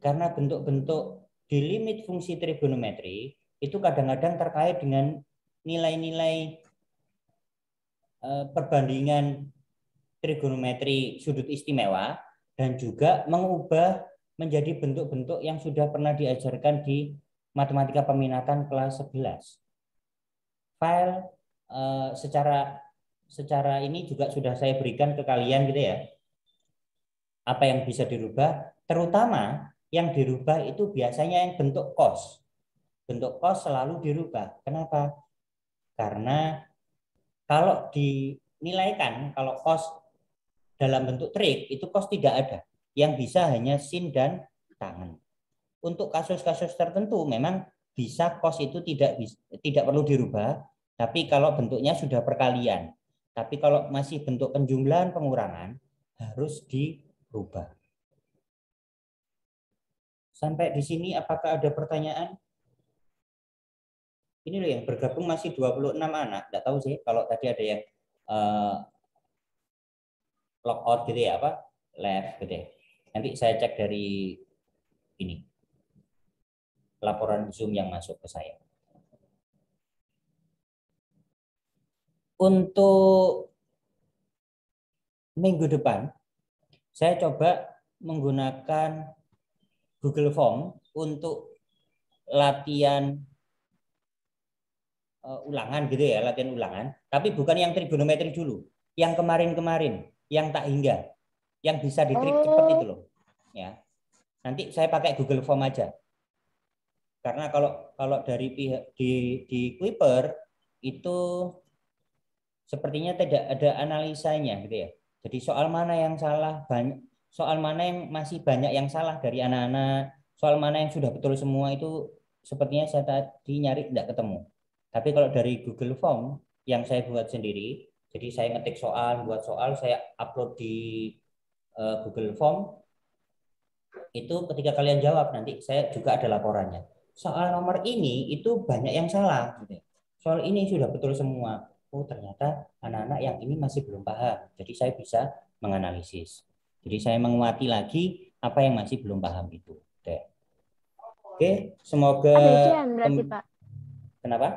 A: Karena bentuk-bentuk di limit fungsi trigonometri itu kadang-kadang terkait dengan nilai-nilai perbandingan trigonometri sudut istimewa dan juga mengubah menjadi bentuk-bentuk yang sudah pernah diajarkan di matematika peminatan kelas 11. File secara ini juga sudah saya berikan ke kalian gitu ya. Apa yang bisa dirubah, terutama yang dirubah itu biasanya yang bentuk cos. Bentuk cos selalu dirubah. Kenapa? Karena kalau dinilaikan, kalau cos dalam bentuk trik, itu cos tidak ada. Yang bisa hanya sin dan tangen. Untuk kasus-kasus tertentu memang bisa cos itu tidak perlu dirubah, tapi kalau bentuknya sudah perkalian. Tapi kalau masih bentuk penjumlahan pengurangan harus dirubah. Sampai di sini apakah ada pertanyaan? Ini loh yang bergabung masih 26 anak. Enggak tahu sih kalau tadi ada yang log out gitu ya, apa? Left gitu ya. Nanti saya cek dari ini. Laporan Zoom yang masuk ke saya. untuk minggu depan saya coba menggunakan Google Form untuk latihan ulangan gitu ya, latihan ulangan. Tapi bukan yang trigonometri dulu, yang kemarin-kemarin, yang tak hingga, yang bisa ditrik cepat itu loh. Ya, nanti saya pakai Google Form aja. Karena kalau dari pihak di Kuiper itu sepertinya tidak ada analisanya gitu ya. Jadi soal mana yang salah banyak, soal mana yang masih banyak yang salah dari anak-anak, soal mana yang sudah betul semua itu sepertinya saya tadi nyari tidak ketemu. Tapi kalau dari Google Form yang saya buat sendiri, jadi saya ngetik soal, buat soal, saya upload di Google Form, itu ketika kalian jawab nanti saya juga ada laporannya. Soal nomor ini itu banyak yang salah. Gitu. Soal ini sudah betul semua. Oh ternyata anak-anak yang ini masih belum paham. Jadi saya bisa menganalisis. Jadi saya menguati lagi apa yang masih belum paham itu. Oke, semoga.
C: Ada ujian berarti Pak.
A: Kenapa?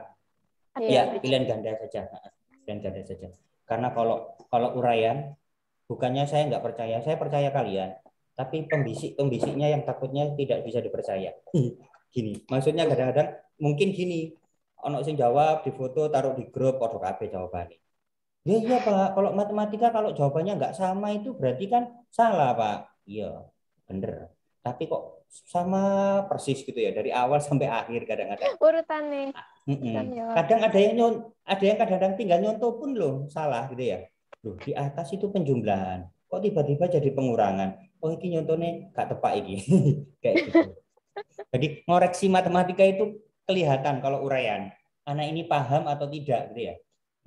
A: Ya, pilihan ganda saja. Pilihan ganda saja. Karena kalau uraian, bukannya saya nggak percaya, saya percaya kalian. Tapi pembisik-pembisiknya yang takutnya tidak bisa dipercaya. Gini, maksudnya kadang-kadang mungkin gini, ono sing jawab di foto taruh di grup podo kabeh jawabannya. Ya iya Pak, kalau matematika kalau jawabannya nggak sama itu berarti kan salah Pak. Iya, bener. Tapi kok sama persis gitu ya dari awal sampai akhir kadang-kadang.
C: Urutannya.
A: Kadang ada yang kadang-kadang tinggal nyontoh pun loh salah gitu ya. Loh di atas itu penjumlahan, kok tiba-tiba jadi pengurangan. Oh ini nyontohnya gak tepat ini. Kayak gitu. Jadi ngoreksi matematika itu kelihatan kalau uraian. Anak ini paham atau tidak gitu ya.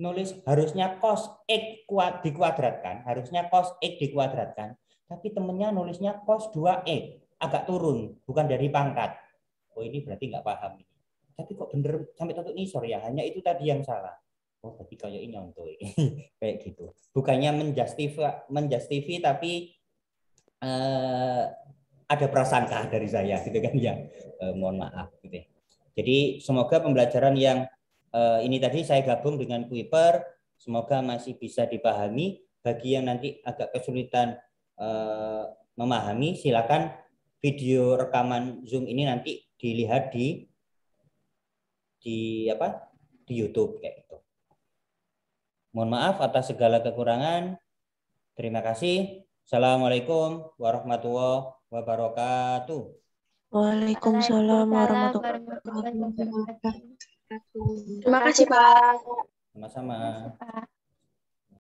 A: Nulis harusnya cos X dikuadratkan, harusnya cos X dikuadratkan. Tapi temennya nulisnya cos 2X, agak turun, bukan dari pangkat. Oh ini berarti nggak paham. Tapi kok bener sampai tentu ini sorry ya, hanya itu tadi yang salah. Oh berarti kayak ini nyontoh. Kayak gitu. Bukannya menjustify tapi ada prasangka dari saya gitu kan ya. Mohon maaf gitu. Jadi semoga pembelajaran yang ini tadi saya gabung dengan Kuiper semoga masih bisa dipahami. Bagi yang nanti agak kesulitan memahami silakan video rekaman Zoom ini nanti dilihat di YouTube kayak gitu. Mohon maaf atas segala kekurangan. Terima kasih. Assalamualaikum warahmatullahi wabarakatuh.
D: Waalaikumsalam warahmatullahi wabarakatuh.
C: Terima kasih Pak.
A: Sama-sama.